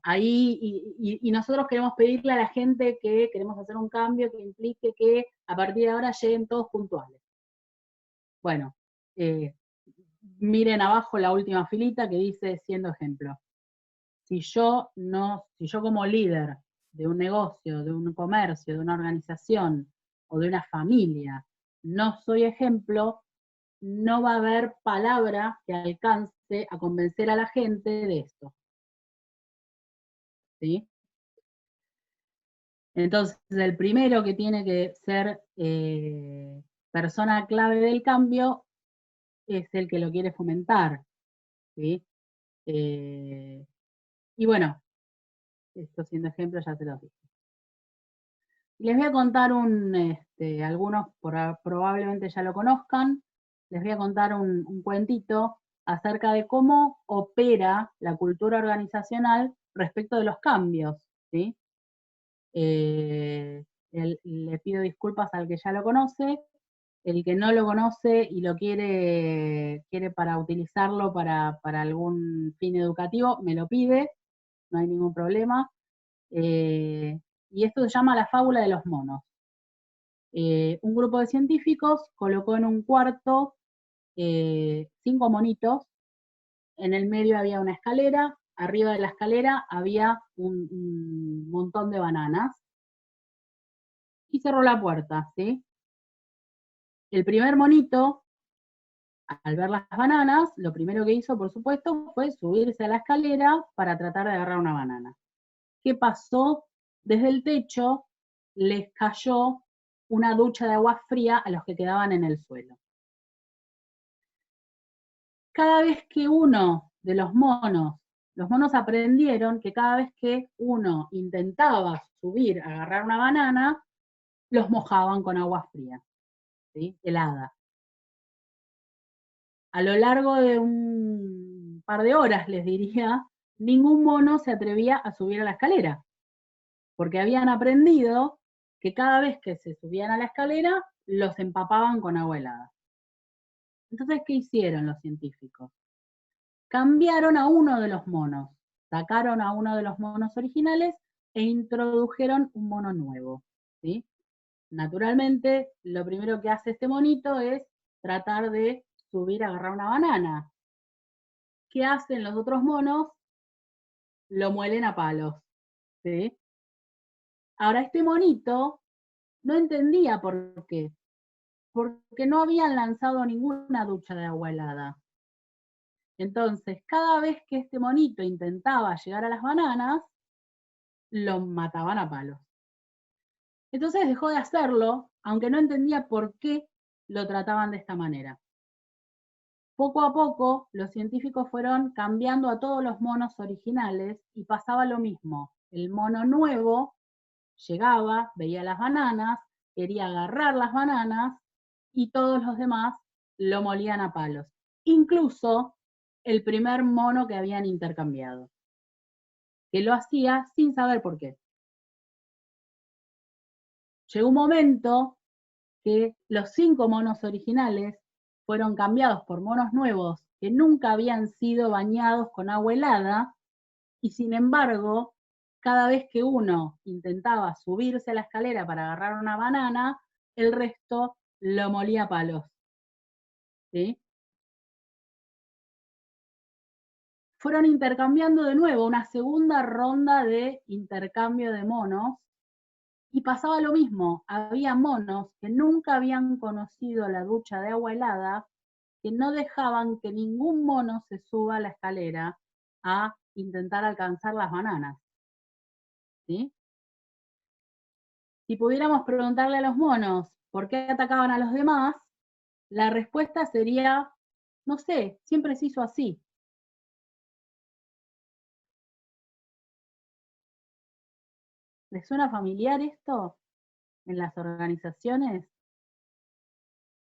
Speaker 2: Ahí, y nosotros queremos pedirle a la gente que queremos hacer un cambio que implique que a partir de ahora lleguen todos puntuales. Bueno, miren abajo la última filita que dice siendo ejemplo. Si yo como líder de un negocio, de un comercio, de una organización o de una familia, no soy ejemplo, no va a haber palabra que alcance a convencer a la gente de esto. ¿Sí? Entonces, el primero que tiene que ser persona clave del cambio es el que lo quiere fomentar. ¿Sí? Y bueno, esto siendo ejemplo ya se los dije. Les voy a contar algunos probablemente ya lo conozcan, les voy a contar un cuentito acerca de cómo opera la cultura organizacional respecto de los cambios, ¿sí? Le pido disculpas al que ya lo conoce, el que no lo conoce y lo quiere para utilizarlo para algún fin educativo, me lo pide, no hay ningún problema. Y esto se llama la fábula de los monos. Un grupo de científicos colocó en un cuarto 5 monitos, en el medio había una escalera, arriba de la escalera había un montón de bananas, y cerró la puerta, ¿sí? El primer monito, al ver las bananas, lo primero que hizo, por supuesto, fue subirse a la escalera para tratar de agarrar una banana. ¿Qué pasó? Desde el techo les cayó una ducha de agua fría a los que quedaban en el suelo. Cada vez que uno de los monos aprendieron que cada vez que uno intentaba subir a agarrar una banana, los mojaban con agua fría, ¿sí? Helada. A lo largo de un par de horas, les diría, ningún mono se atrevía a subir a la escalera, porque habían aprendido que cada vez que se subían a la escalera, los empapaban con agua helada. Entonces, ¿qué hicieron los científicos? Cambiaron a uno de los monos, sacaron a uno de los monos originales e introdujeron un mono nuevo, ¿sí? Naturalmente, lo primero que hace este monito es tratar de subir a agarrar una banana. ¿Qué hacen los otros monos? Lo muelen a palos, ¿sí? Ahora, este monito no entendía por qué, porque no habían lanzado ninguna ducha de agua helada. Entonces, cada vez que este monito intentaba llegar a las bananas, lo mataban a palos. Entonces dejó de hacerlo, aunque no entendía por qué lo trataban de esta manera. Poco a poco, los científicos fueron cambiando a todos los monos originales y pasaba lo mismo. El mono nuevo llegaba, veía las bananas, quería agarrar las bananas y todos los demás lo molían a palos. Incluso el primer mono que habían intercambiado, que lo hacía sin saber por qué. Llegó un momento que los 5 monos originales fueron cambiados por monos nuevos que nunca habían sido bañados con agua helada, y sin embargo, cada vez que uno intentaba subirse a la escalera para agarrar una banana, el resto lo molía a palos, ¿sí? Fueron intercambiando de nuevo, una segunda ronda de intercambio de monos, y pasaba lo mismo. Había monos que nunca habían conocido la ducha de agua helada, que no dejaban que ningún mono se suba a la escalera a intentar alcanzar las bananas, ¿sí? Si pudiéramos preguntarle a los monos por qué atacaban a los demás, la respuesta sería, no sé, siempre se hizo así. ¿Les suena familiar esto en las organizaciones?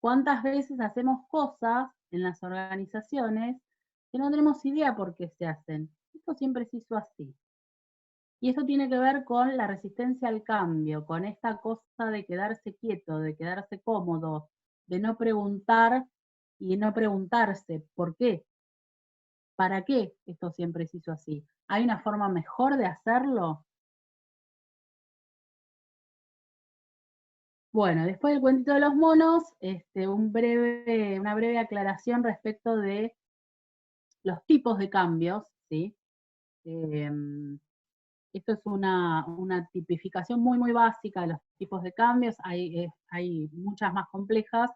Speaker 2: ¿Cuántas veces hacemos cosas en las organizaciones que no tenemos idea por qué se hacen? Esto siempre se hizo así. Y eso tiene que ver con la resistencia al cambio, con esta cosa de quedarse quieto, de quedarse cómodo, de no preguntar y no preguntarse por qué, para qué esto siempre se hizo así. ¿Hay una forma mejor de hacerlo? Bueno, después del cuentito de los monos, una breve aclaración respecto de los tipos de cambios, ¿sí? Esto es una tipificación muy, muy básica de los tipos de cambios, hay muchas más complejas,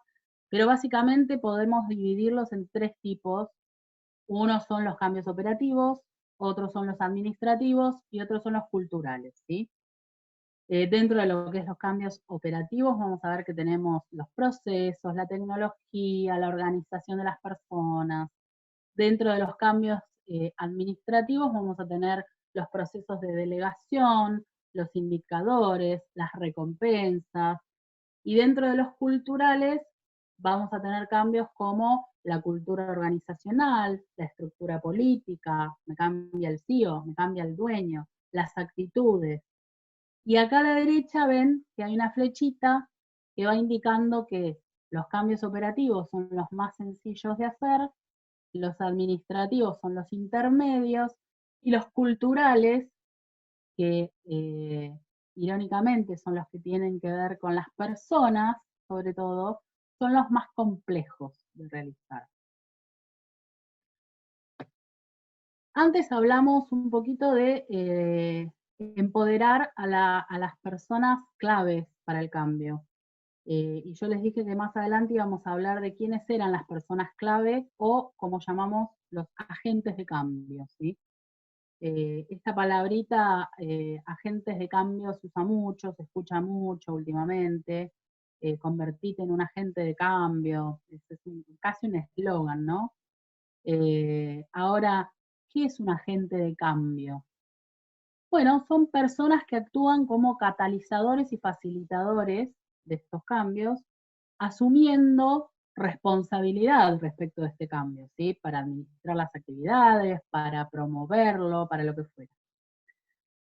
Speaker 2: pero básicamente podemos dividirlos en 3 tipos. Uno son los cambios operativos, otros son los administrativos y otros son los culturales, ¿sí? Dentro de lo que es los cambios operativos, vamos a ver que tenemos los procesos, la tecnología, la organización de las personas. Dentro de los cambios administrativos vamos a tener los procesos de delegación, los indicadores, las recompensas, y dentro de los culturales vamos a tener cambios como la cultura organizacional, la estructura política, me cambia el CEO, me cambia el dueño, las actitudes. Y acá a la derecha ven que hay una flechita que va indicando que Los cambios operativos son los más sencillos de hacer, los administrativos son los intermedios, y los culturales, que irónicamente son los que tienen que ver con las personas, sobre todo, son los más complejos de realizar. Antes hablamos un poquito de empoderar a las personas claves para el cambio. Y yo les dije que más adelante íbamos a hablar de quiénes eran las personas clave o como llamamos los agentes de cambio, ¿sí? Esta palabrita, agentes de cambio, se usa mucho, se escucha mucho últimamente. Convertite en un agente de cambio, es casi un eslogan, ¿no? Ahora, ¿qué es un agente de cambio? Bueno, son personas que actúan como catalizadores y facilitadores de estos cambios, asumiendo responsabilidad respecto de este cambio, ¿sí? Para administrar las actividades, para promoverlo, para lo que fuera.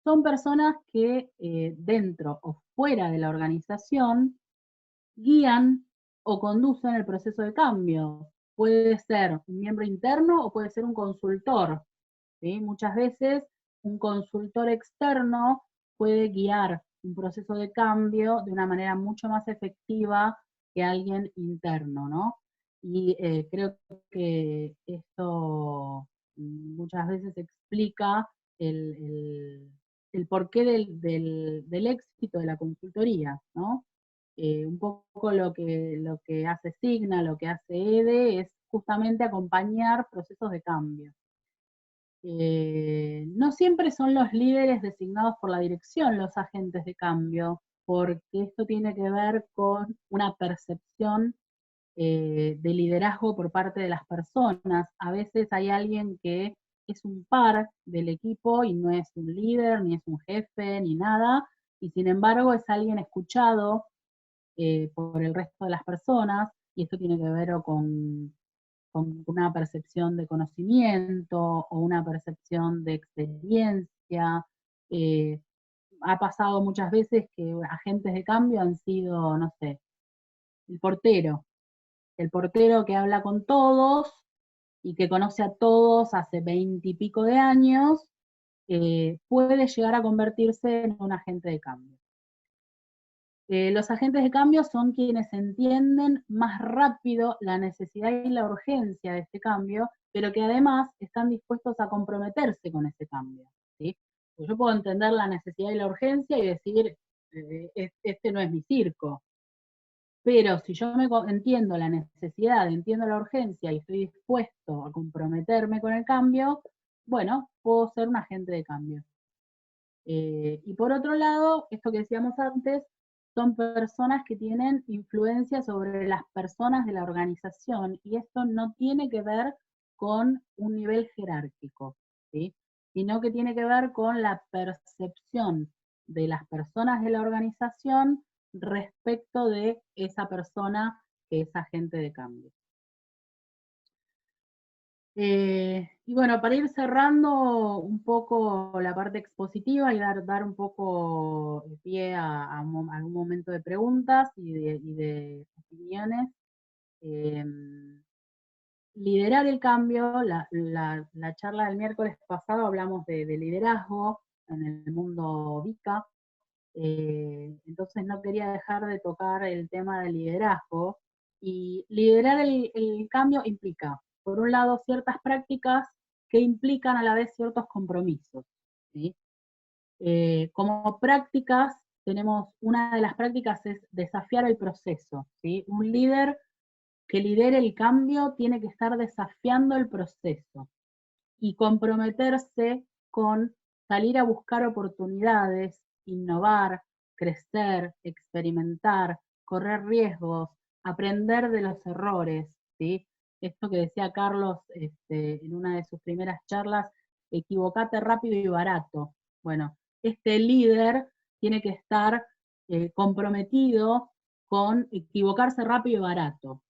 Speaker 2: Son personas que dentro o fuera de la organización guían o conducen el proceso de cambio. Puede ser un miembro interno o puede ser un consultor, ¿sí? Muchas veces un consultor externo puede guiar un proceso de cambio de una manera mucho más efectiva que alguien interno, ¿no? Y creo que esto muchas veces explica el porqué del éxito de la consultoría, ¿no? Un poco lo que hace Signa, lo que hace EDE, es justamente acompañar procesos de cambio. No siempre son los líderes designados por la dirección los agentes de cambio, porque esto tiene que ver con una percepción de liderazgo por parte de las personas. A veces hay alguien que es un par del equipo y no es un líder, ni es un jefe, ni nada, y sin embargo es alguien escuchado por el resto de las personas, y esto tiene que ver o con una percepción de conocimiento o una percepción de experiencia. Eh, ha pasado muchas veces que agentes de cambio han sido, no sé, el portero que habla con todos y que conoce a todos hace 20 y pico de años, puede llegar a convertirse en un agente de cambio. Los agentes de cambio son quienes entienden más rápido la necesidad y la urgencia de este cambio, pero que además están dispuestos a comprometerse con ese cambio, ¿sí? Pues yo puedo entender la necesidad y la urgencia y decir, este no es mi circo, pero si yo entiendo la necesidad, entiendo la urgencia y estoy dispuesto a comprometerme con el cambio, bueno, puedo ser un agente de cambio. Y por otro lado, esto que decíamos antes, son personas que tienen influencia sobre las personas de la organización, y esto no tiene que ver con un nivel jerárquico, ¿sí? Sino que tiene que ver con la percepción de las personas de la organización respecto de esa persona que es agente de cambio. Y bueno, para ir cerrando un poco la parte expositiva y dar un poco de pie a algún momento de preguntas y de opiniones, liderar el cambio, la charla del miércoles pasado hablamos de liderazgo en el mundo VICA, entonces no quería dejar de tocar el tema del liderazgo, y liderar el cambio implica, por un lado, ciertas prácticas que implican a la vez ciertos compromisos, ¿sí? Como prácticas, tenemos, una de las prácticas es desafiar el proceso, ¿sí? Un líder que lidere el cambio tiene que estar desafiando el proceso y comprometerse con salir a buscar oportunidades, innovar, crecer, experimentar, correr riesgos, aprender de los errores, ¿sí? Esto que decía Carlos en una de sus primeras charlas, equivocate rápido y barato. Bueno, este líder tiene que estar comprometido con equivocarse rápido y barato,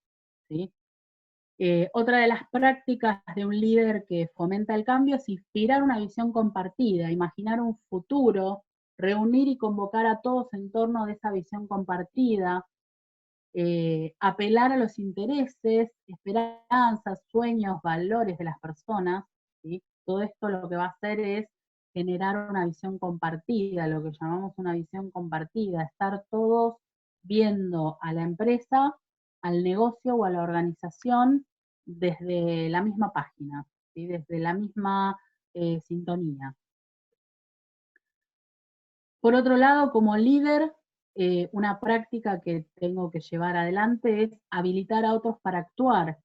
Speaker 2: ¿sí? Otra de las prácticas de un líder que fomenta el cambio es inspirar una visión compartida, imaginar un futuro, reunir y convocar a todos en torno de esa visión compartida, apelar a los intereses, esperanzas, sueños, valores de las personas, ¿sí? Todo esto lo que va a hacer es generar una visión compartida, lo que llamamos una visión compartida, estar todos viendo a la empresa, al negocio o a la organización desde la misma página, ¿sí? Desde la misma sintonía. Por otro lado, como líder, una práctica que tengo que llevar adelante es habilitar a otros para actuar,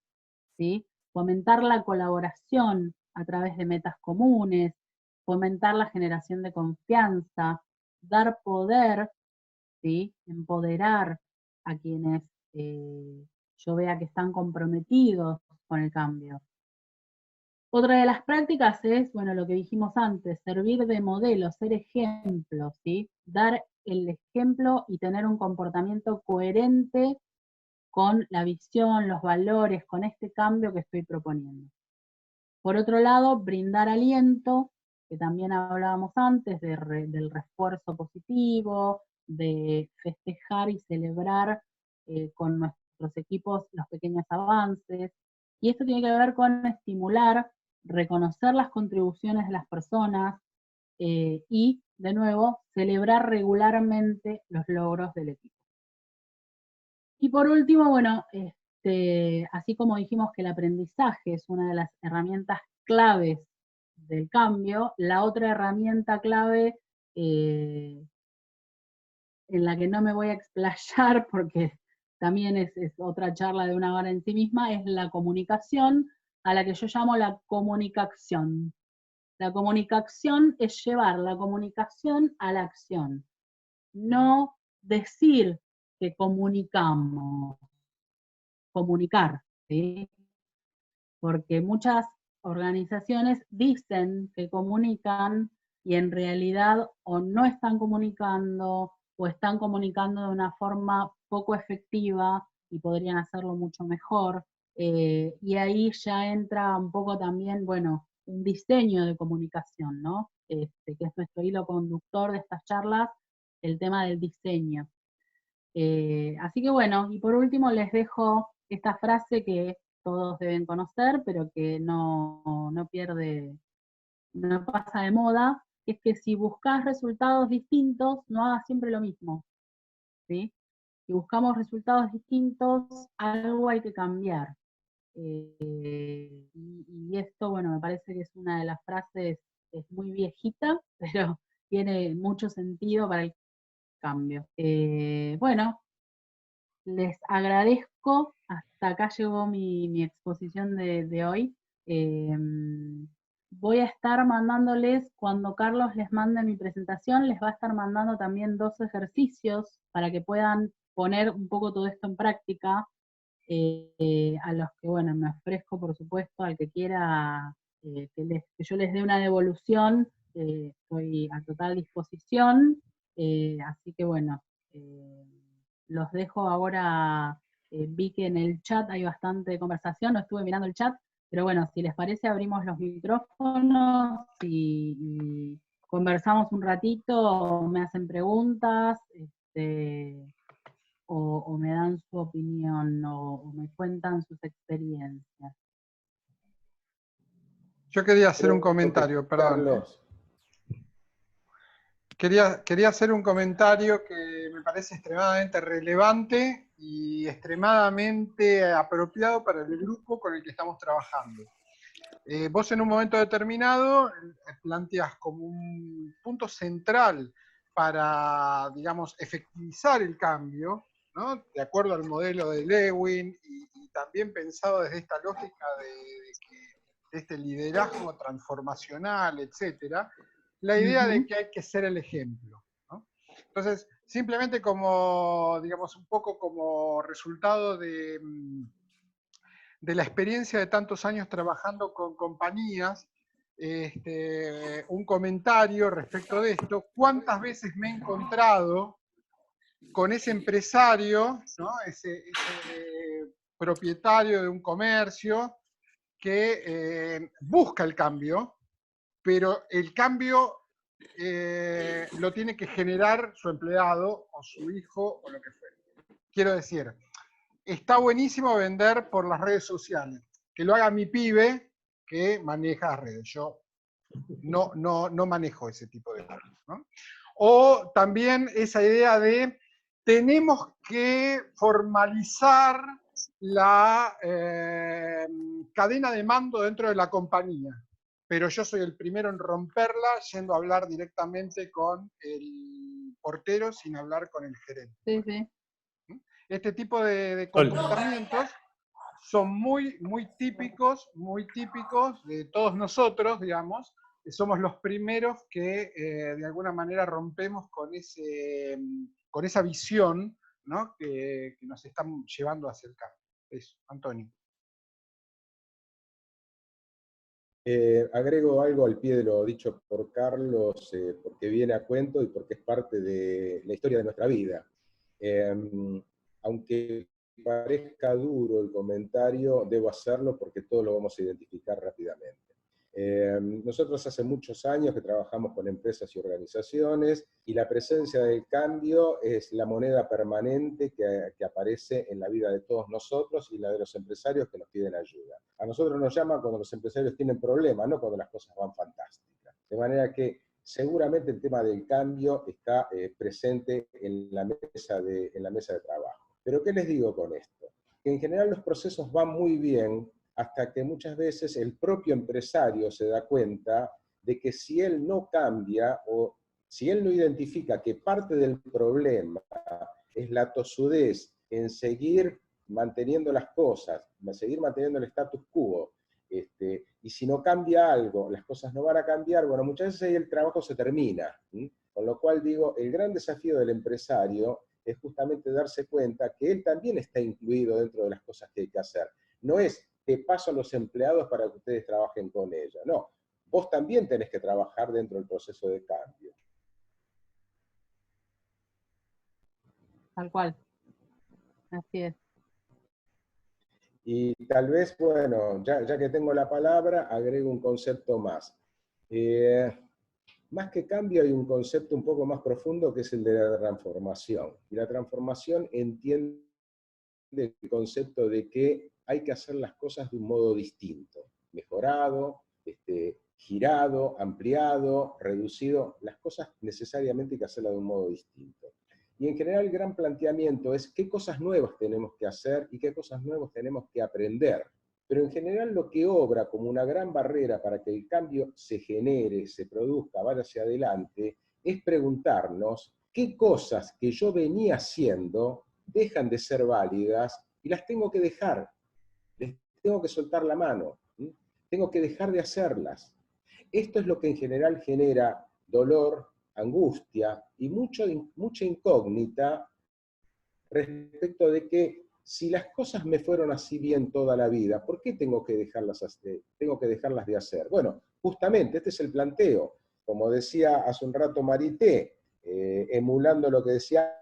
Speaker 2: ¿sí? Fomentar la colaboración a través de metas comunes, fomentar la generación de confianza, dar poder, ¿sí? Empoderar a quienes yo vea que están comprometidos con el cambio. Otra de las prácticas es, bueno, lo que dijimos antes, servir de modelo, ser ejemplo, ¿sí? Dar el ejemplo y tener un comportamiento coherente con la visión, los valores, con este cambio que estoy proponiendo. Por otro lado, brindar aliento, que también hablábamos antes, del refuerzo positivo, de festejar y celebrar con nuestros equipos los pequeños avances. Y esto tiene que ver con estimular, reconocer las contribuciones de las personas y, de nuevo, celebrar regularmente los logros del equipo. Y por último, bueno, así como dijimos que el aprendizaje es una de las herramientas claves del cambio, la otra herramienta clave en la que no me voy a explayar porque también es otra charla de una hora en sí misma, es la comunicación, a la que yo llamo la comunicación. La comunicación es llevar la comunicación a la acción, no decir que comunicamos, comunicar, ¿sí? Porque muchas organizaciones dicen que comunican y en realidad o no están comunicando o están comunicando de una forma poco efectiva y podrían hacerlo mucho mejor. Y ahí ya entra un poco también, bueno, un diseño de comunicación, ¿no? Que es nuestro hilo conductor de estas charlas, el tema del diseño. Así que bueno, y por último les dejo esta frase que todos deben conocer, pero que no pierde, no pasa de moda, que es que si buscas resultados distintos, no hagas siempre lo mismo, ¿sí? Si buscamos resultados distintos, algo hay que cambiar. Y esto, bueno, me parece que es una de las frases, es muy viejita, pero tiene mucho sentido para el cambio. Bueno, les agradezco, hasta acá llegó mi exposición de hoy. Voy a estar mandándoles, cuando Carlos les mande mi presentación, les va a estar mandando también 2 ejercicios para que puedan poner un poco todo esto en práctica, a los que, bueno, me ofrezco, por supuesto, al que quiera que yo les dé una devolución, estoy a total disposición, así que, bueno, los dejo ahora, vi que en el chat hay bastante conversación, no estuve mirando el chat, pero bueno, si les parece abrimos los micrófonos y conversamos un ratito, me hacen preguntas, o me dan su opinión, o me cuentan sus experiencias.
Speaker 3: Yo quería hacer un comentario, perdón.
Speaker 1: Carlos.
Speaker 3: Quería hacer un comentario que me parece extremadamente relevante y extremadamente apropiado para el grupo con el que estamos trabajando. Vos en un momento determinado planteás como un punto central para, digamos, efectivizar el cambio, ¿no? De acuerdo al modelo de Lewin y también pensado desde esta lógica de este liderazgo transformacional, etcétera, la idea de que hay que ser el ejemplo, ¿no? Entonces, simplemente como, digamos, un poco como resultado de la experiencia de tantos años trabajando con compañías, un comentario respecto de esto, ¿cuántas veces me he encontrado con ese empresario, ¿no? ese propietario de un comercio que busca el cambio, pero el cambio lo tiene que generar su empleado o su hijo o lo que fuera? Quiero decir, está buenísimo vender por las redes sociales. Que lo haga mi pibe que maneja las redes. Yo no manejo ese tipo de cosas, ¿no? O también esa idea de tenemos que formalizar la cadena de mando dentro de la compañía, pero yo soy el primero en romperla yendo a hablar directamente con el portero sin hablar con el gerente.
Speaker 2: Sí, sí.
Speaker 3: Este tipo de comportamientos son muy típicos de todos nosotros, digamos. Somos los primeros que de alguna manera rompemos con esa visión, ¿no? que nos están llevando hacia el cambio. Eso, Antonio.
Speaker 1: Agrego algo al pie de lo dicho por Carlos, porque viene a cuento y porque es parte de la historia de nuestra vida. Aunque parezca duro el comentario, debo hacerlo porque todos lo vamos a identificar rápidamente. Nosotros hace muchos años que trabajamos con empresas y organizaciones y la presencia del cambio es la moneda permanente que aparece en la vida de todos nosotros y la de los empresarios que nos piden ayuda. A nosotros nos llaman cuando los empresarios tienen problemas, no cuando las cosas van fantásticas. De manera que seguramente el tema del cambio está presente en la mesa de trabajo. Pero ¿qué les digo con esto? Que en general los procesos van muy bien hasta que muchas veces el propio empresario se da cuenta de que si él no cambia o si él no identifica que parte del problema es la tosudez en seguir manteniendo las cosas, seguir manteniendo el status quo, y si no cambia algo, las cosas no van a cambiar, bueno, muchas veces ahí el trabajo se termina. Con lo cual digo, el gran desafío del empresario es justamente darse cuenta que él también está incluido dentro de las cosas que hay que hacer. No es, te paso a los empleados para que ustedes trabajen con ella. No, vos también tenés que trabajar dentro del proceso de cambio.
Speaker 2: Tal cual. Así es.
Speaker 1: Y tal vez, bueno, ya que tengo la palabra, agrego un concepto más. Más que cambio hay un concepto un poco más profundo que es el de la transformación. Y la transformación entiende el concepto de que hay que hacer las cosas de un modo distinto, mejorado, girado, ampliado, reducido. Las cosas necesariamente hay que hacerlas de un modo distinto. Y en general el gran planteamiento es qué cosas nuevas tenemos que hacer y qué cosas nuevas tenemos que aprender. Pero en general lo que obra como una gran barrera para que el cambio se genere, se produzca, vaya hacia adelante, es preguntarnos qué cosas que yo venía haciendo dejan de ser válidas y las tengo que dejar. Les tengo que soltar la mano. Tengo que dejar de hacerlas. Esto es lo que en general genera dolor, angustia y mucha incógnita respecto de que si las cosas me fueron así bien toda la vida, ¿por qué tengo que dejarlas de hacer? Bueno, justamente este es el planteo. Como decía hace un rato Marité, emulando lo que decía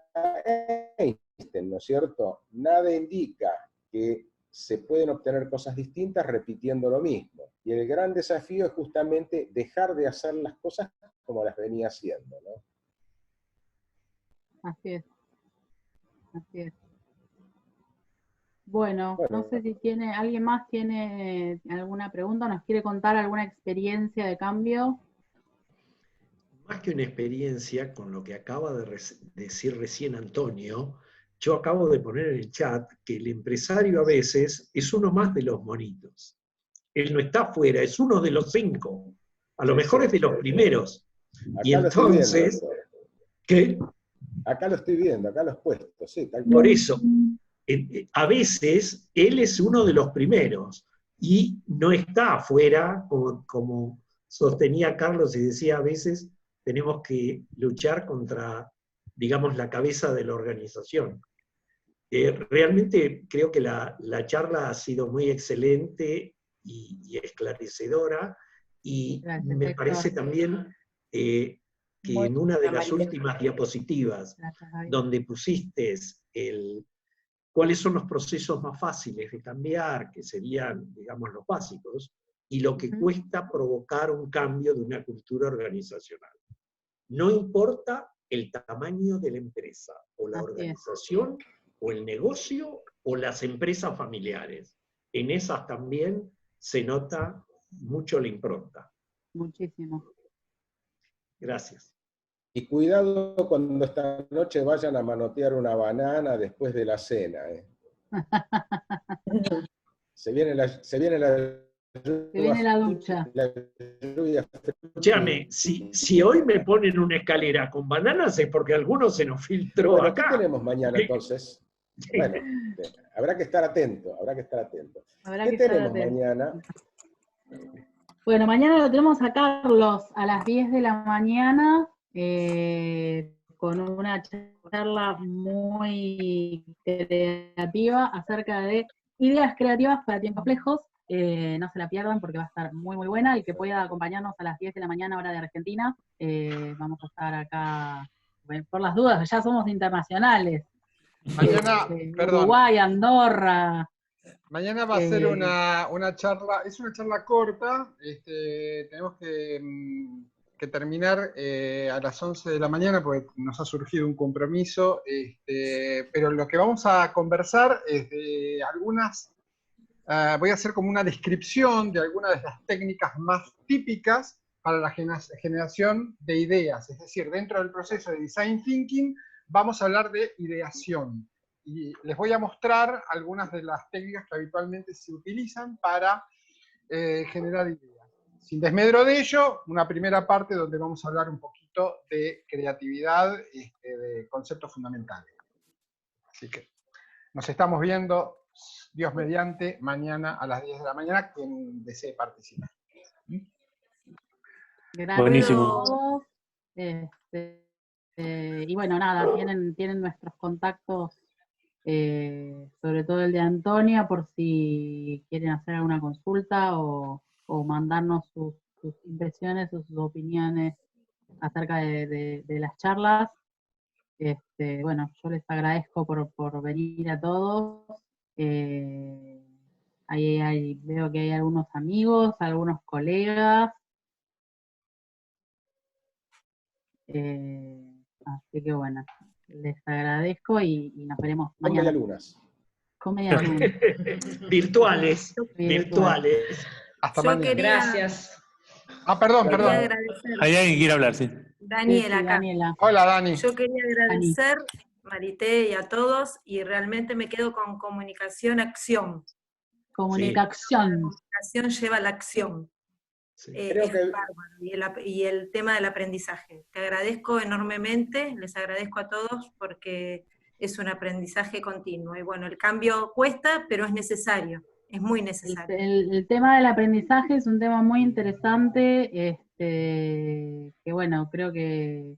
Speaker 1: Einstein, ¿no es cierto? Nada indica que se pueden obtener cosas distintas repitiendo lo mismo. Y el gran desafío es justamente dejar de hacer las cosas como las venía haciendo, ¿no?
Speaker 2: Así es. Así es. Bueno, no sé si alguien más tiene alguna pregunta, nos quiere contar alguna experiencia de cambio.
Speaker 4: Más que una experiencia, con lo que acaba de decir recién Antonio, yo acabo de poner en el chat que el empresario a veces es uno más de los monitos. Él no está afuera, es uno de los 5. A lo mejor es de los primeros. Y entonces, ¿qué?
Speaker 1: Acá lo estoy viendo, acá lo has puesto, sí, tal cual.
Speaker 4: Por eso, a veces él es uno de los primeros y no está afuera, como sostenía Carlos y decía, a veces tenemos que luchar contra, digamos, la cabeza de la organización. Realmente creo que la charla ha sido muy excelente y esclarecedora, y
Speaker 2: Gracias,
Speaker 4: me
Speaker 2: Héctor.
Speaker 4: parece también que en una de las últimas diapositivas, donde pusiste cuáles son los procesos más fáciles de cambiar, que serían, digamos, los básicos, y lo que cuesta provocar un cambio de una cultura organizacional. No importa el tamaño de la empresa, o la organización, o el negocio, o las empresas familiares. En esas también se nota mucho la impronta.
Speaker 2: Muchísimo.
Speaker 4: Gracias.
Speaker 1: Y cuidado cuando esta noche vayan a manotear una banana después de la cena. Se viene la
Speaker 2: ducha.
Speaker 1: La lluvia.
Speaker 4: Escúchame, si hoy me ponen una escalera con bananas es porque alguno se nos filtró
Speaker 1: Bueno,
Speaker 4: acá.
Speaker 1: ¿qué tenemos mañana entonces? Bueno, habrá que estar atento, ¿Qué tenemos mañana?
Speaker 2: Bueno, mañana lo tenemos a Carlos a las 10 de la mañana, con una charla muy creativa acerca de ideas creativas para tiempos complejos. No se la pierdan porque va a estar muy, muy buena. El que pueda acompañarnos a las 10 de la mañana, hora de Argentina, vamos a estar acá, bueno, por las dudas, ya somos internacionales.
Speaker 3: Mañana, perdón.
Speaker 2: Uruguay, Andorra.
Speaker 3: Mañana va a ser una charla, es una charla corta, tenemos que terminar a las 11 de la mañana porque nos ha surgido un compromiso, pero lo que vamos a conversar es de algunas, voy a hacer como una descripción de algunas de las técnicas más típicas para la generación de ideas, es decir, dentro del proceso de Design Thinking vamos a hablar de ideación. Y les voy a mostrar algunas de las técnicas que habitualmente se utilizan para generar ideas. Sin desmedro de ello, una primera parte donde vamos a hablar un poquito de creatividad, de conceptos fundamentales. Así que nos estamos viendo, Dios mediante, mañana a las 10 de la mañana, quien desee participar.
Speaker 2: Gracias. Buenísimo. Y bueno, nada, tienen nuestros contactos, sobre todo el de Antonia, por si quieren hacer alguna consulta o mandarnos sus impresiones o sus opiniones acerca de las charlas. Bueno, yo les agradezco por venir a todos. Veo que hay algunos amigos, algunos colegas. Así que bueno, les agradezco y nos veremos mañana. Con medialunas.
Speaker 4: Virtuales.
Speaker 3: Hasta mañana.
Speaker 5: Gracias.
Speaker 3: Perdón.
Speaker 6: Hay alguien que quiere hablar, sí.
Speaker 5: Daniela, acá.
Speaker 2: Daniela.
Speaker 3: Hola, Dani.
Speaker 5: Yo quería agradecer, Marité, y a todos, y realmente me quedo con comunicación-acción.
Speaker 2: Comunicación.
Speaker 5: La comunicación lleva a la acción.
Speaker 1: Sí.
Speaker 5: Es bárbaro. Y el tema del aprendizaje. Te agradezco enormemente, les agradezco a todos porque es un aprendizaje continuo. Y bueno, el cambio cuesta, pero es necesario. Es muy necesario.
Speaker 2: El tema del aprendizaje es un tema muy interesante, que bueno, creo que,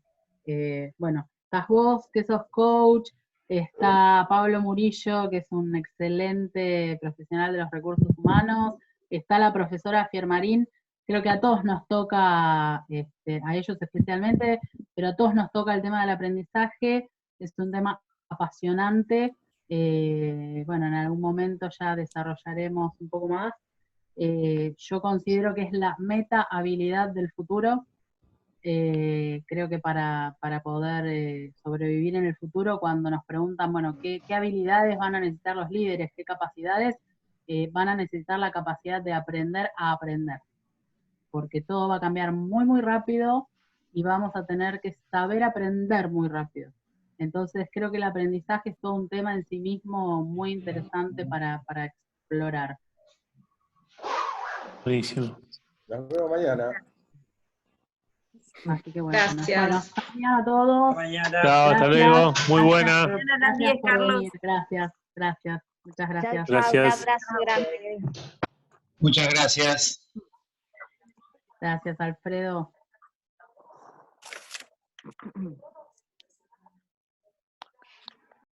Speaker 2: bueno, estás vos, que sos coach, está Pablo Murillo, que es un excelente profesional de los recursos humanos, está la profesora Fiermarín. Creo que a todos nos toca, a ellos especialmente, pero a todos nos toca el tema del aprendizaje, es un tema apasionante. Bueno, en algún momento ya desarrollaremos un poco más. Yo considero que es la meta habilidad del futuro. Creo que para poder sobrevivir en el futuro, cuando nos preguntan, bueno, ¿qué habilidades van a necesitar los líderes? ¿Qué capacidades? Van a necesitar la capacidad de aprender a aprender. Porque todo va a cambiar muy, muy rápido y vamos a tener que saber aprender muy rápido. Entonces creo que el aprendizaje es todo un tema en sí mismo muy interesante para explorar.
Speaker 6: Buenísimo.
Speaker 1: Nos vemos mañana.
Speaker 2: Así que bueno.
Speaker 5: Gracias.
Speaker 2: Bueno, hasta mañana a todos.
Speaker 6: Chao, hasta luego. Muy buena.
Speaker 2: Gracias por venir. Gracias. Muchas gracias.
Speaker 6: Gracias.
Speaker 7: Un abrazo grande.
Speaker 8: Muchas gracias.
Speaker 2: Gracias, Alfredo.